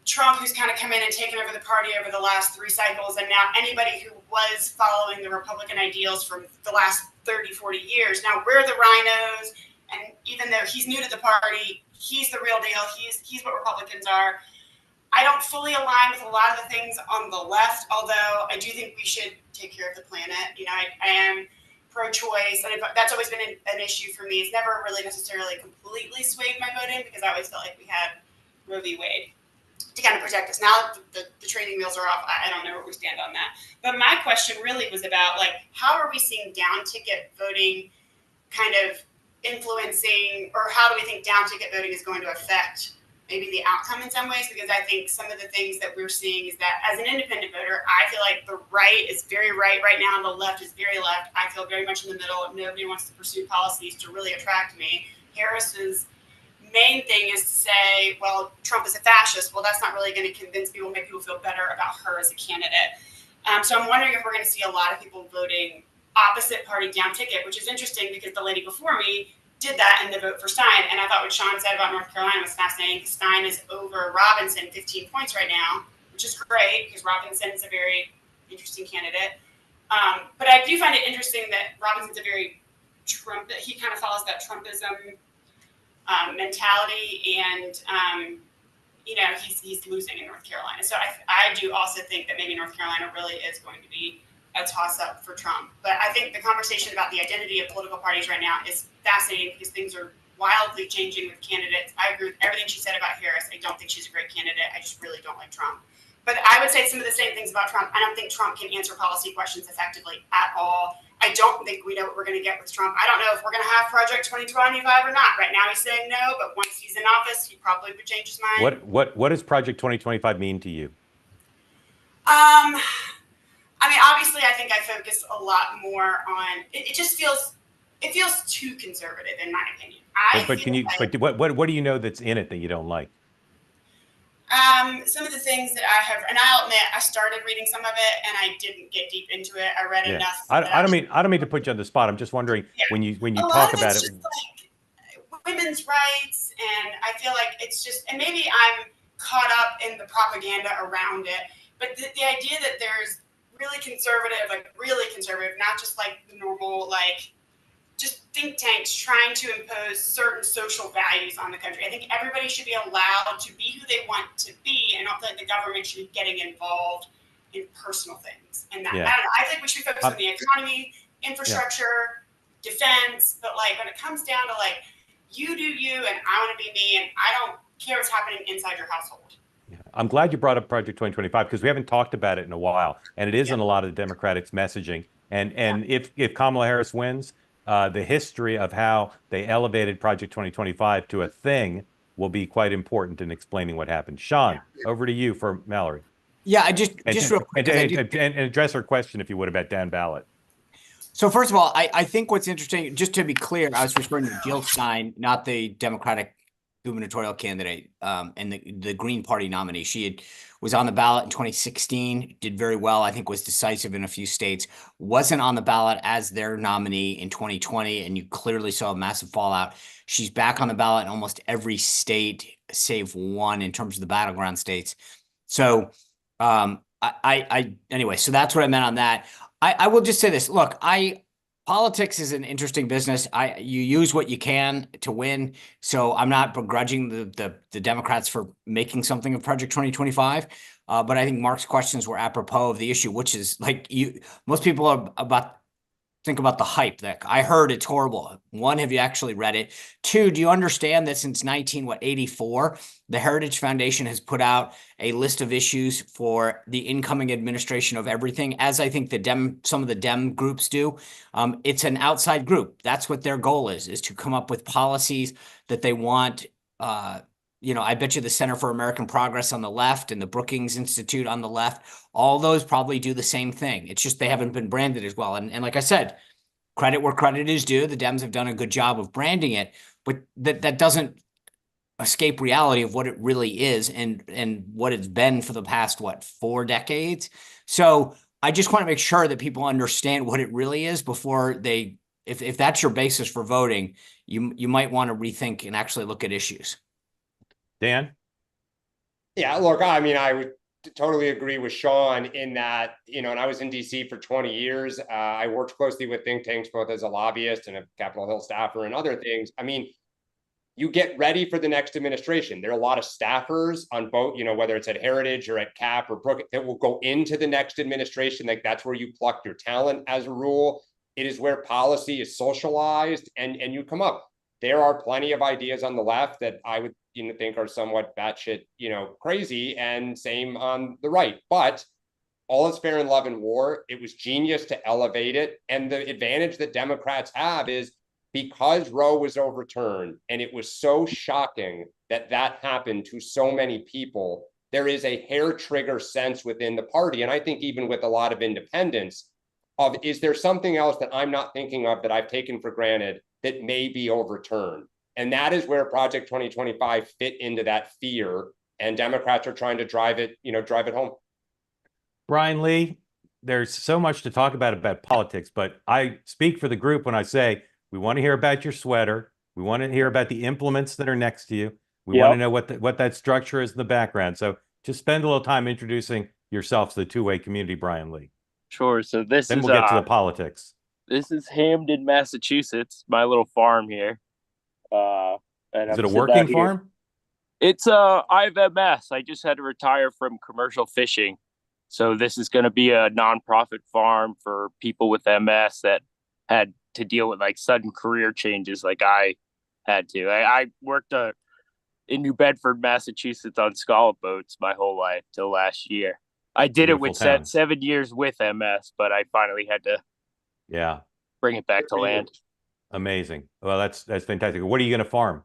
Trump, who's kind of come in and taken over the party over the last 3 cycles. And now anybody who was following the Republican ideals from the last 30, 40 years, now we're the rhinos. And even though he's new to the party, he's the real deal. He's what Republicans are. I don't fully align with a lot of the things on the left, although I do think we should take care of the planet. I am pro-choice, and that's always been an issue for me. It's never really necessarily completely swayed my voting, because I always felt like we had Roe v. Wade to kind of protect us. Now the training wheels are off. I don't know where we stand on that. But my question really was about, how are we seeing down ticket voting kind of influencing, or how do we think down ticket voting is going to affect maybe the outcome in some ways? Because I think some of the things that we're seeing is that as an independent voter, I feel like the right is very right now, and the left is very left. I feel very much in the middle. Nobody wants to pursue policies to really attract me. Harris's main thing is to say, well, Trump is a fascist. Well, that's not really going to convince people, make people feel better about her as a candidate. So I'm wondering if we're going to see a lot of people voting opposite party down ticket, which is interesting because the lady before me did that in the vote for Stein. And I thought what Sean said about North Carolina was fascinating, because Stein is over Robinson 15 points right now, which is great because Robinson is a very interesting candidate. But I do find it interesting that Robinson's a very Trump, that he kind of follows that Trumpism mentality, and he's losing in North Carolina. So I do also think that maybe North Carolina really is going to be a toss-up for Trump. But I think the conversation about the identity of political parties right now is fascinating, because things are wildly changing with candidates. I agree with everything she said about Harris. I don't think she's a great candidate. I just really don't like Trump. But I would say some of the same things about Trump. I don't think Trump can answer policy questions effectively at all. I don't think we know what we're going to get with Trump. I don't know if we're going to have Project 2025 or not. Right now he's saying no, but once he's in office, he probably would change his mind. What does Project 2025 mean to you? Obviously, I think I focus a lot more on it. Just feels too conservative, in my opinion. What do you know that's in it that you don't like? Some of the things that I have, and I'll admit, I started reading some of it and I didn't get deep into it. I read enough. I don't mean to put you on the spot. I'm just wondering when you talk about it. Just like women's rights, and I feel like it's just, and maybe I'm caught up in the propaganda around it, but the idea that there's really conservative, not just like the normal, just think tanks trying to impose certain social values on the country. I think everybody should be allowed to be who they want to be, and I don't feel like the government should be getting involved in personal things. And that, I don't know, I think we should focus on the economy, infrastructure, defense, but when it comes down to you do you and I want to be me, and I don't care what's happening inside your household. I'm glad you brought up Project 2025, because we haven't talked about it in a while, and it is in a lot of the Democrats' messaging. And if Kamala Harris wins, the history of how they elevated Project 2025 to a thing will be quite important in explaining what happened. Sean, over to you for Mallory. Yeah, just real quick. And address her question, if you would, about Dan Ballot. So first of all, I think what's interesting, just to be clear, I was referring to Jill Stein, not the Democratic gubernatorial candidate and the Green Party nominee. She was on the ballot in 2016, did very well, I think was decisive in a few states, wasn't on the ballot as their nominee in 2020, and you clearly saw a massive fallout. She's back on the ballot in almost every state, save one in terms of the battleground states. So Anyway, so that's what I meant on that. I will just say this. Look, politics is an interesting business. You use what you can to win. So I'm not begrudging the Democrats for making something of Project 2025. But I think Mark's questions were apropos of the issue, which is like most people are think about the hype that I heard it's horrible. One, have you actually read it? Two, do you understand that since 1984, the Heritage Foundation has put out a list of issues for the incoming administration of everything, as I think some of the Dem groups do. It's an outside group. That's what their goal is to come up with policies that they want. I bet you the Center for American Progress on the left and the Brookings Institute on the left, all those probably do the same thing. It's just they haven't been branded as well. And like I said, credit where credit is due. The Dems have done a good job of branding it, but that doesn't escape reality of what it really is and what it's been for the past, 4 decades. So I just want to make sure that people understand what it really is before if that's your basis for voting, you might want to rethink and actually look at issues. Dan? Yeah, look, I mean, I would totally agree with Sean in that, and I was in DC for 20 years. I worked closely with think tanks, both as a lobbyist and a Capitol Hill staffer and other things. I mean, you get ready for the next administration. There are a lot of staffers on both, whether it's at Heritage or at CAP or Brook, that will go into the next administration. Like that's where you pluck your talent as a rule. It is where policy is socialized and you come up. There are plenty of ideas on the left that I would think are somewhat batshit, crazy, and same on the right. But all is fair in love and war. It was genius to elevate it. And the advantage that Democrats have is because Roe was overturned, and it was so shocking that happened to so many people, there is a hair trigger sense within the party. And I think even with a lot of independents is there something else that I'm not thinking of that I've taken for granted that may be overturned? And that is where Project 2025 fit into that fear. And Democrats are trying to drive it home. Brian Lee, there's so much to talk about politics, but I speak for the group when I say we want to hear about your sweater. We want to hear about the implements that are next to you. We want to know what that structure is in the background. So just spend a little time introducing yourself to the two-way community, Brian Lee. Sure. So then we'll get to the politics. This is Hamden, Massachusetts, my little farm here. And is it a working farm? It's I have MS. I just had to retire from commercial fishing. So this is going to be a nonprofit farm for people with MS that had to deal with like sudden career changes like I had to. I worked in New Bedford, Massachusetts on scallop boats my whole life till last year. I did it with 7 years with MS, but I finally had to bring it back to land. Amazing. Well, that's fantastic. What are you going to farm?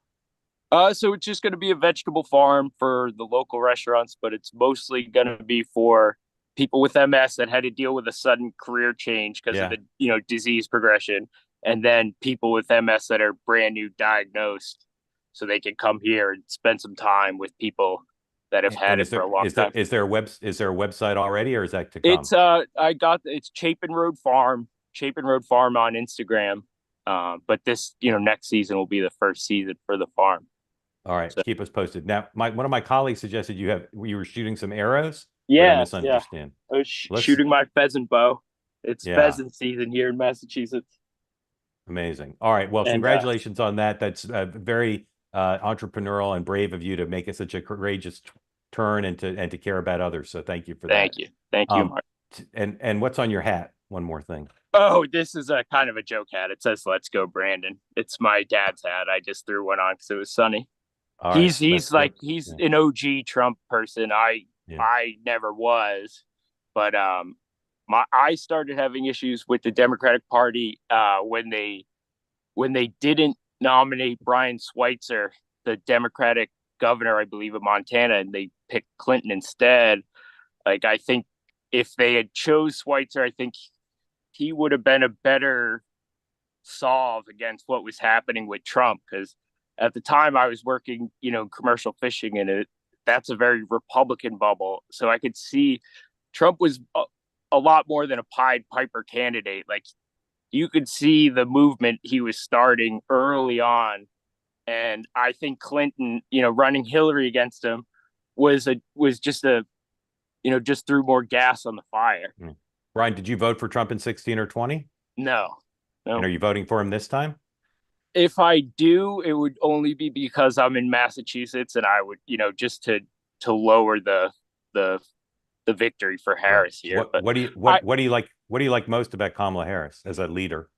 So it's just going to be a vegetable farm for the local restaurants, but it's mostly going to be for people with MS that had to deal with a sudden career change because of the disease progression, and then people with MS that are brand new diagnosed, so they can come here and spend some time with people that have had it for a long time. Is there a website already, or is that to come? It's it's Chapin Road Farm on Instagram. But this next season will be the first season for the farm. All right, so keep us posted. Now, one of my colleagues suggested you were shooting some arrows. Yeah, I misunderstand. I was shooting my pheasant bow. It's pheasant season here in Massachusetts. Amazing. All right, well, congratulations on that. That's very entrepreneurial and brave of you to make it such a courageous turn and to care about others. So thank you for that. Thank you, Mark. And what's on your hat? One more thing. Oh, this is a kind of a joke hat. It says "Let's go, Brandon." It's my dad's hat. I just threw one on because it was sunny. He's an OG Trump person. I never was, but I started having issues with the Democratic Party when they didn't nominate Brian Schweitzer, the Democratic governor, I believe, of Montana, and they picked Clinton instead. Like, I think if they had chose Schweitzer, I think he would have been a better solve against what was happening with Trump. Because at the time I was working, commercial fishing, and that's a very Republican bubble. So I could see Trump was a lot more than a Pied Piper candidate. Like, you could see the movement he was starting early on. And I think Clinton, running Hillary against him was just a just threw more gas on the fire. Brian, did you vote for Trump in 16 or 20? No. And are you voting for him this time? If I do, it would only be because I'm in Massachusetts, and I would, just to lower the victory for Harris here. What do you like most about Kamala Harris as a leader?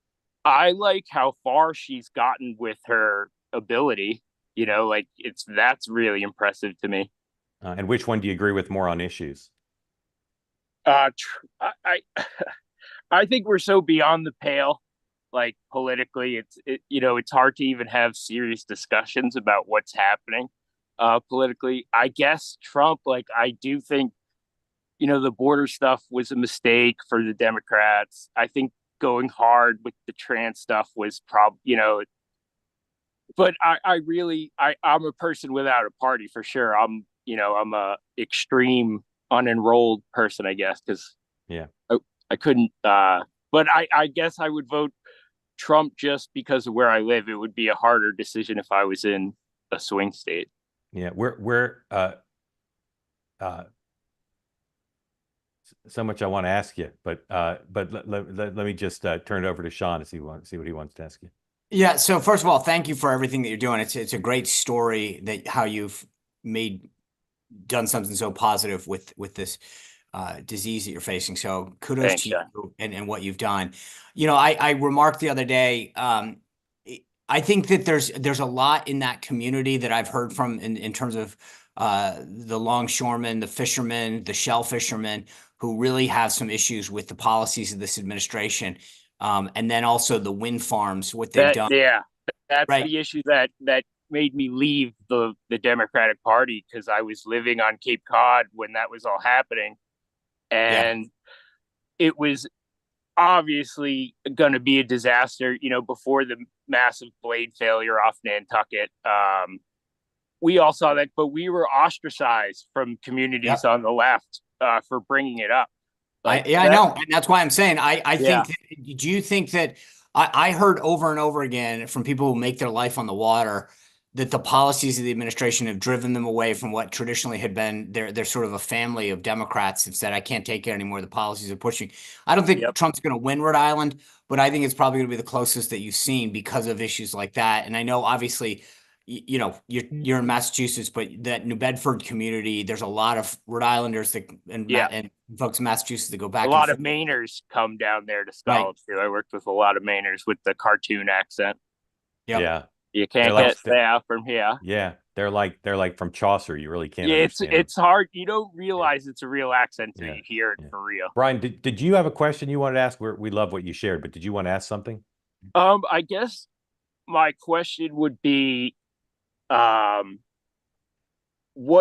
I like how far she's gotten with her ability. That's really impressive to me. And which one do you agree with more on issues? I I think we're so beyond the pale, like politically. It's hard to even have serious discussions about what's happening politically. I guess Trump, I do think, the border stuff was a mistake for the Democrats. I think going hard with the trans stuff was probably, but I'm a person without a party for sure. I'm a extreme unenrolled person, I guess, because I couldn't, but I guess I would vote Trump just because of where I live. It would be a harder decision if I was in a swing state. Yeah, so much I want to ask you, but let me just turn it over to Sean to see what he wants to ask you. Yeah. So first of all, thank you for everything that you're doing. It's a great story that how you've done something so positive with this disease that you're facing. So kudos Thanks, to you and what you've done. I remarked the other day, I think that there's a lot in that community that I've heard from in terms of the longshoremen, the fishermen, the shell fishermen, who really have some issues with the policies of this administration. And then also the wind farms, what they've done. Yeah, that's the issue that made me leave the Democratic Party, because I was living on Cape Cod when that was all happening. And it was obviously going to be a disaster, before the massive blade failure off Nantucket. We all saw that, but we were ostracized from communities on the left for bringing it up. I know. And that's why I'm saying, I think, do you think that I heard over and over again from people who make their life on the water that the policies of the administration have driven them away from what traditionally had been they're sort of a family of Democrats have said, I can't take it anymore. The policies are pushing. I don't think Trump's going to win Rhode Island, but I think it's probably going to be the closest that you've seen because of issues like that. And I know, obviously, you're in Massachusetts, but that New Bedford community, there's a lot of Rhode Islanders and folks in Massachusetts that go back. A lot of Mainers come down there to scholars too. I worked with a lot of Mainers with the cartoon accent. Yeah. You can't stay out from here. Yeah, they're like from Chaucer. You really can't. It's hard. You don't realize it's a real accent until you hear it for real. Brian, did you have a question you wanted to ask? We love what you shared, but did you want to ask something? I guess my question would be, what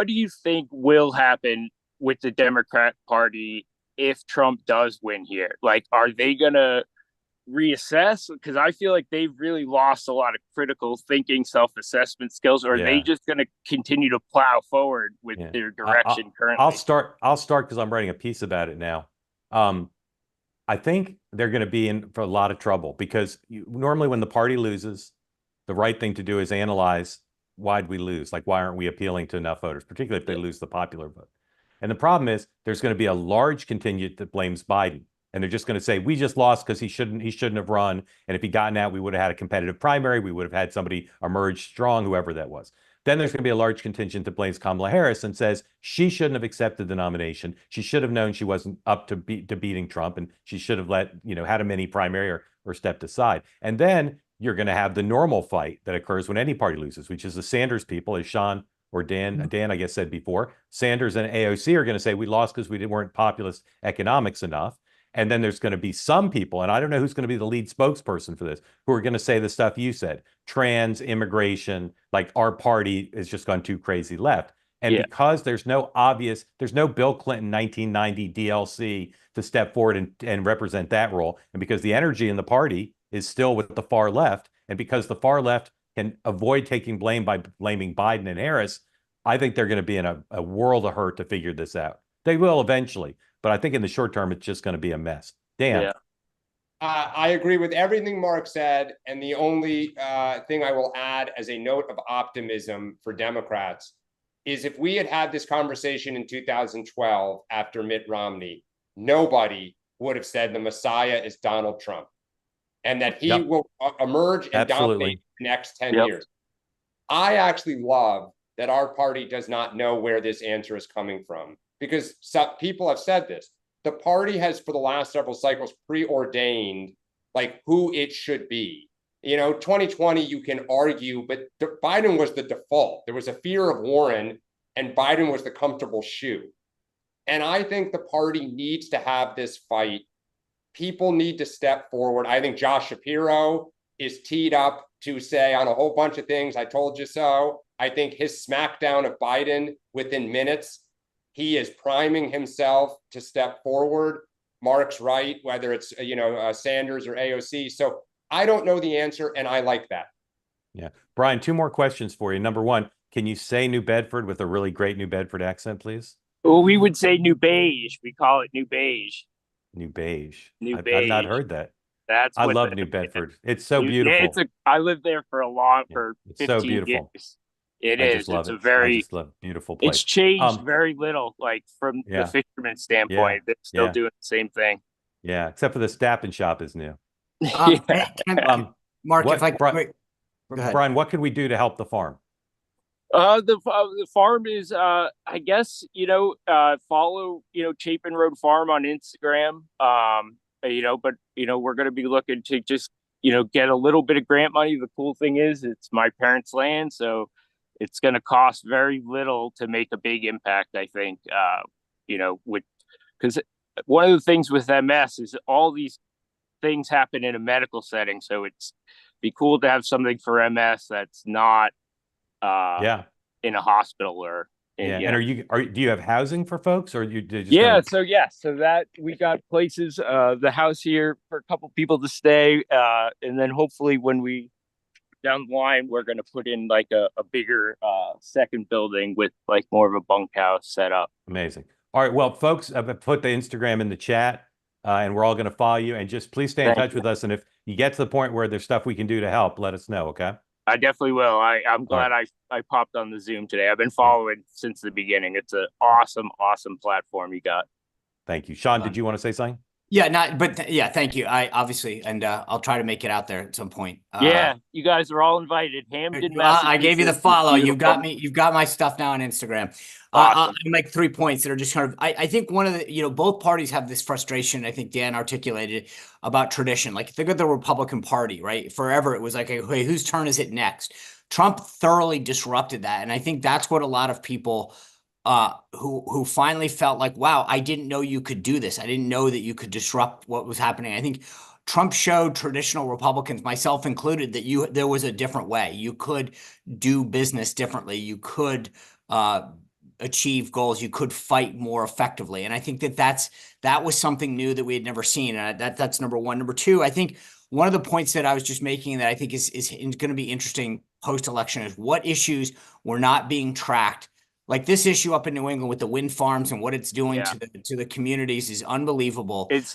do you think will happen with the Democrat Party if Trump does win here? Are they gonna reassess? Because I feel like they've really lost a lot of critical thinking, self-assessment skills. Or are they just going to continue to plow forward with their direction currently? I'll start because I'm writing a piece about it now. I think they're going to be in for a lot of trouble, because normally when the party loses, the right thing to do is analyze, why did we lose? Why aren't we appealing to enough voters, particularly if they lose the popular vote? And the problem is there's going to be a large contingent that blames Biden. And they're just going to say, we just lost because he shouldn't have run. And if he'd gotten out, we would have had a competitive primary. We would have had somebody emerge strong, whoever that was. Then there's going to be a large contingent that blames Kamala Harris and says she shouldn't have accepted the nomination. She should have known she wasn't up to beating Trump, and she should have had a mini primary or stepped aside. And then you're going to have the normal fight that occurs when any party loses, which is the Sanders people, as Sean or Dan, I guess, said before. Sanders and AOC are going to say we lost because we weren't populist economics enough. And then there's going to be some people, and I don't know who's going to be the lead spokesperson for this, who are going to say the stuff you said: trans, immigration, our party has just gone too crazy left. And because there's no Bill Clinton 1990 DLC to step forward and represent that role, and because the energy in the party is still with the far left, and because the far left can avoid taking blame by blaming Biden and Harris, I think they're going to be in a world of hurt to figure this out. They will eventually. But I think in the short term, it's just going to be a mess. Dan. I agree with everything Mark said. And the only thing I will add as a note of optimism for Democrats is if we had had this conversation in 2012 after Mitt Romney, nobody would have said the Messiah is Donald Trump and that he will emerge and dominate the next 10 years. I actually love that our party does not know where this answer is coming from, because some people have said this. The party has, for the last several cycles, preordained like who it should be. 2020, you can argue, but Biden was the default. There was a fear of Warren, and Biden was the comfortable shoe. And I think the party needs to have this fight. People need to step forward. I think Josh Shapiro is teed up to say on a whole bunch of things, I told you so. I think his smackdown of Biden within minutes, he is priming himself to step forward. Mark's right, whether it's, Sanders or AOC. So I don't know the answer, and I like that. Yeah. Brian, 2 more questions for you. Number 1, can you say New Bedford with a really great New Bedford accent, please? Well, we would say New Beige. We call it New Beige. New Beige. I've Beige. not heard that. I love New Bedford. It's so beautiful. I lived there for 15 so beautiful. years. It's a beautiful place. It's changed very little, like from the fisherman standpoint. They're still doing the same thing. Yeah, except for the Stap and Shop is new. Mark, Brian, what can we do to help the farm? The farm is, I guess, follow, Chapin Road Farm on Instagram. But we're going to be looking to just, get a little bit of grant money. The cool thing is it's my parents' land, so it's going to cost very little to make a big impact, I think, because one of the things with MS is all these things happen in a medical setting. So it's be cool to have something for MS that's not in a hospital or And do you have housing for folks, or you just so that we got places, the house here for a couple people to stay, and then hopefully when we down the line we're going to put in like a bigger second building with like more of a bunkhouse setup. Amazing. All right, well, folks, I've put the Instagram in the chat, and we're all going to follow you, and just please stay in touch with us, and if you get to the point where there's stuff we can do to help, let us know. Okay. I definitely will. I'm glad I popped on the Zoom today. I've been following since the beginning. It's an awesome platform you got. Thank you. Sean, did you want to say something? Yeah, thank you. I obviously, and I'll try to make it out there at some point. You guys are all invited. Hamden, I gave you the follow. You've got me. You've got my stuff now on Instagram. Awesome. I'll make 3 points that are just kind of, I think one of the, both parties have this frustration. I think Dan articulated about tradition. Like think of the Republican Party, right? Forever it was like, hey, whose turn is it next? Trump thoroughly disrupted that. And I think that's what a lot of people who finally felt like, wow, I didn't know you could do this. I didn't know that you could disrupt what was happening. I think Trump showed traditional Republicans, myself included, that there was a different way. You could do business differently. You could achieve goals. You could fight more effectively. And I think that was something new that we had never seen. And that's number one. Number two, I think one of the points that I was just making that I think is going to be interesting post-election is what issues were not being tracked. Like this issue up in New England with the wind farms and what it's doing to the communities is unbelievable. It's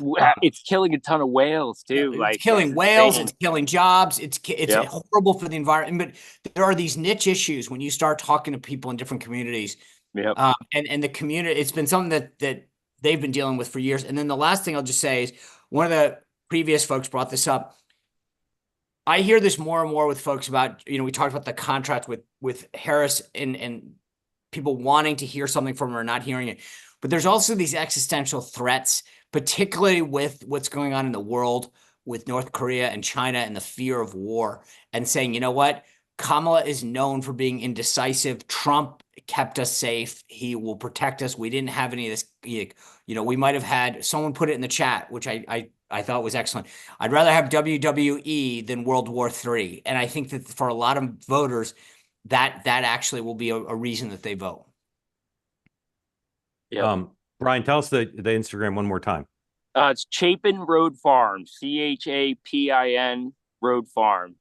killing a ton of whales too. It's killing whales. It's killing jobs. It's horrible for the environment. But there are these niche issues when you start talking to people in different communities. And the community, it's been something that they've been dealing with for years. And then the last thing I'll just say is one of the previous folks brought this up. I hear this more and more with folks about, we talked about the contract with Harris and people wanting to hear something from her, not hearing it. But there's also these existential threats, particularly with what's going on in the world with North Korea and China and the fear of war, and saying, you know what? Kamala is known for being indecisive. Trump kept us safe. He will protect us. We didn't have any of this. We might have had, someone put it in the chat, which I thought was excellent. I'd rather have WWE than World War III. And I think that for a lot of voters, that actually will be a reason that they vote. Brian, tell us the Instagram one more time. It's Chapin Road Farm, CHAPIN Road Farm,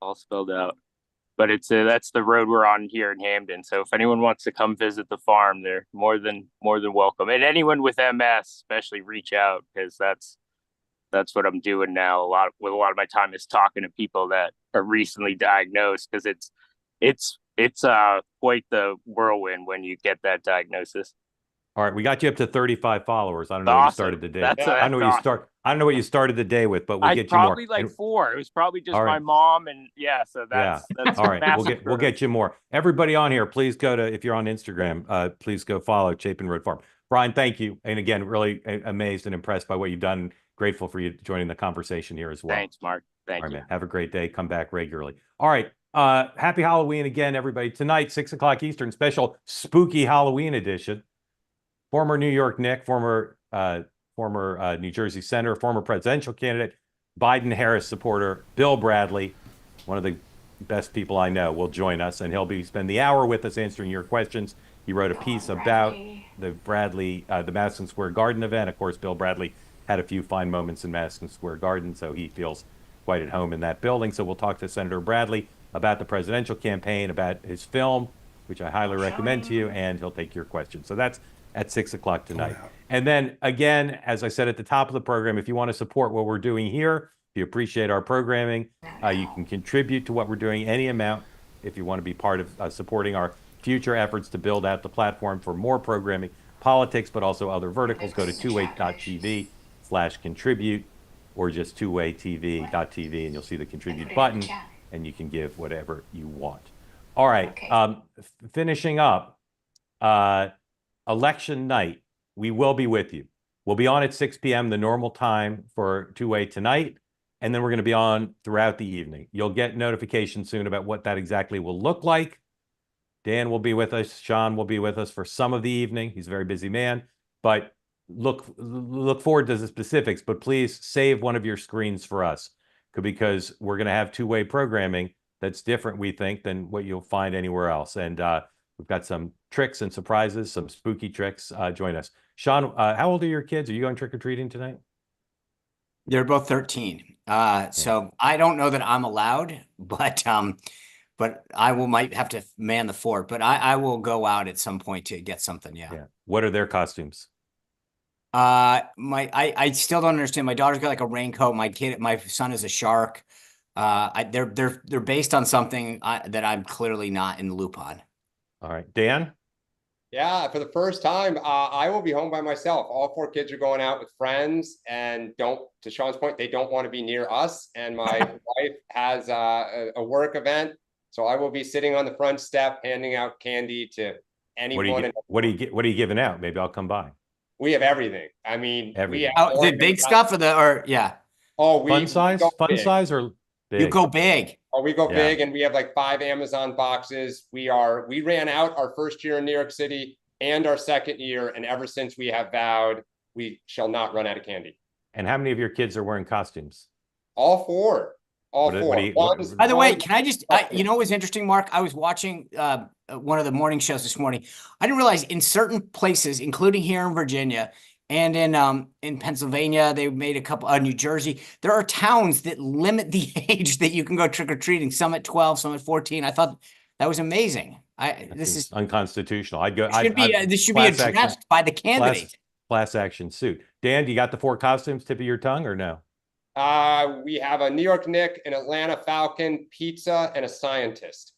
all spelled out. But that's the road we're on here in Hamden. So if anyone wants to come visit the farm, they're more than welcome. And anyone with MS, especially, reach out, because that's what I'm doing now. A lot of my time is talking to people that are recently diagnosed, because it's it's quite the whirlwind when you get that diagnosis. All right, we got you up to 35 followers. I don't know Awesome. what you started the day. I don't know what you start. I don't know what you started the day with, but we'll get you more. Probably like 4. It was probably just All right. my mom, and so that's all right. We'll get you more. Everybody on here, please go to, if you're on Instagram, please go follow Chapin Road Farm. Brian, thank you, and again, really amazed and impressed by what you've done. Grateful for you joining the conversation here as well. Thanks, Mark. Thank you. Man. Have a great day. Come back regularly. All right. Happy Halloween again, everybody. Tonight, 6 o'clock Eastern, special spooky Halloween edition. Former New York Knick, former New Jersey Senator, former presidential candidate, Biden-Harris supporter, Bill Bradley, one of the best people I know, will join us, and he'll spend the hour with us answering your questions. He wrote a piece about the Madison Square Garden event. Of course, Bill Bradley had a few fine moments in Madison Square Garden, so he feels quite at home in that building. So we'll talk to Senator Bradley about the presidential campaign, about his film, which I highly recommend to you, and he'll take your questions. So that's at 6 o'clock tonight. And then again, as I said at the top of the program, if you want to support what we're doing here, if you appreciate our programming, you can contribute to what we're doing, any amount, if you want to be part of supporting our future efforts to build out the platform for more programming, politics, but also other verticals. Go to twoway.tv/contribute, or just twowaytv.tv, and you'll see the contribute button, and you can give whatever you want. All right, finishing up, election night, we will be with you. We'll be on at 6 p.m., the normal time for Two-Way tonight, and then we're going to be on throughout the evening. You'll get notification soon about what that exactly will look like. Dan will be with us. Sean will be with us for some of the evening. He's a very busy man, but look forward to the specifics, but please save one of your screens for us, because we're going to have two-way programming that's different, we think, than what you'll find anywhere else. And we've got some tricks and surprises, some spooky tricks. Join us. Sean, how old are your kids? Are you going trick-or-treating tonight? They're both 13. So I don't know that I'm allowed, but I might have to man the fort. But I will go out at some point to get something. Yeah. What are their costumes? I still don't understand. My daughter's got like a raincoat. My son is a shark. They're based on something that I'm clearly not in the loop on. All right, Dan. Yeah, for the first time, I will be home by myself. All 4 kids are going out with friends, and to Sean's point, they don't want to be near us. And my wife has a work event, so I will be sitting on the front step handing out candy to anyone. What are you giving out? Maybe I'll come by. We have everything. I mean, everything. We have the big stuff fun size or big? You go big. Oh, we go big, and we have like 5 Amazon boxes. We ran out our first year in New York City and our second year, and ever since we have vowed we shall not run out of candy. And how many of your kids are wearing costumes? All 4. All 4. By the way, can I just, you know what was interesting, Mark? I was watching one of the morning shows this morning. I didn't realize in certain places, including here in Virginia and in Pennsylvania, they made a couple, New Jersey, there are towns that limit the age that you can go trick-or-treating, some at 12, some at 14. I thought that was amazing. This is unconstitutional. This should be addressed by the candidate. Class action suit. Dan, do you got the 4 costumes tip of your tongue or no? We have a New York Knick, an Atlanta Falcon, pizza, and a scientist.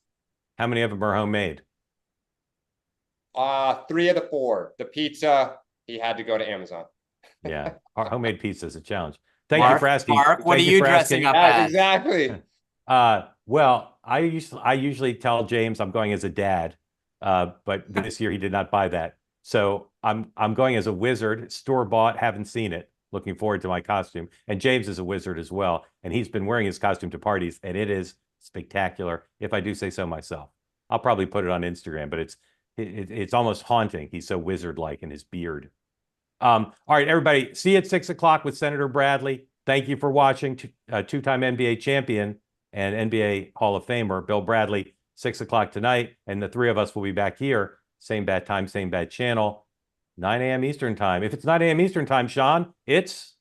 How many of them are homemade? 3 of the 4. The pizza, he had to go to Amazon. Yeah, our homemade pizza is a challenge. Thank you for asking. Mark, what are you dressing up as? Exactly. Well, I usually tell James I'm going as a dad, but this year he did not buy that. So I'm going as a wizard, store-bought, haven't seen it. Looking forward to my costume. And James is a wizard as well, and he's been wearing his costume to parties, and it is spectacular, if I do say so myself. I'll probably put it on Instagram, but it's almost haunting. He's so wizard-like in his beard. All right, everybody, see you at 6 o'clock with Senator Bradley. Thank you for watching. Two-time NBA champion and NBA Hall of Famer Bill Bradley, 6 o'clock tonight, and the 3 of us will be back here, same bad time, same bad channel, 9 a.m. Eastern time. If it's 9 a.m. Eastern time, Sean, I'm supposed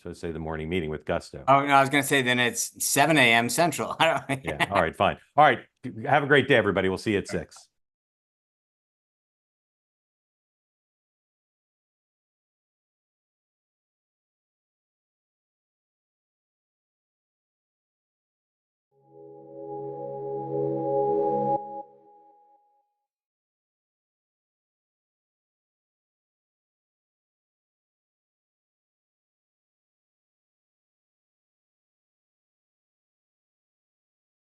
to say the morning meeting with Gusto. Oh, no, I was going to say then it's 7 a.m. Central. Yeah, all right, fine. All right, have a great day, everybody. We'll see you at 6.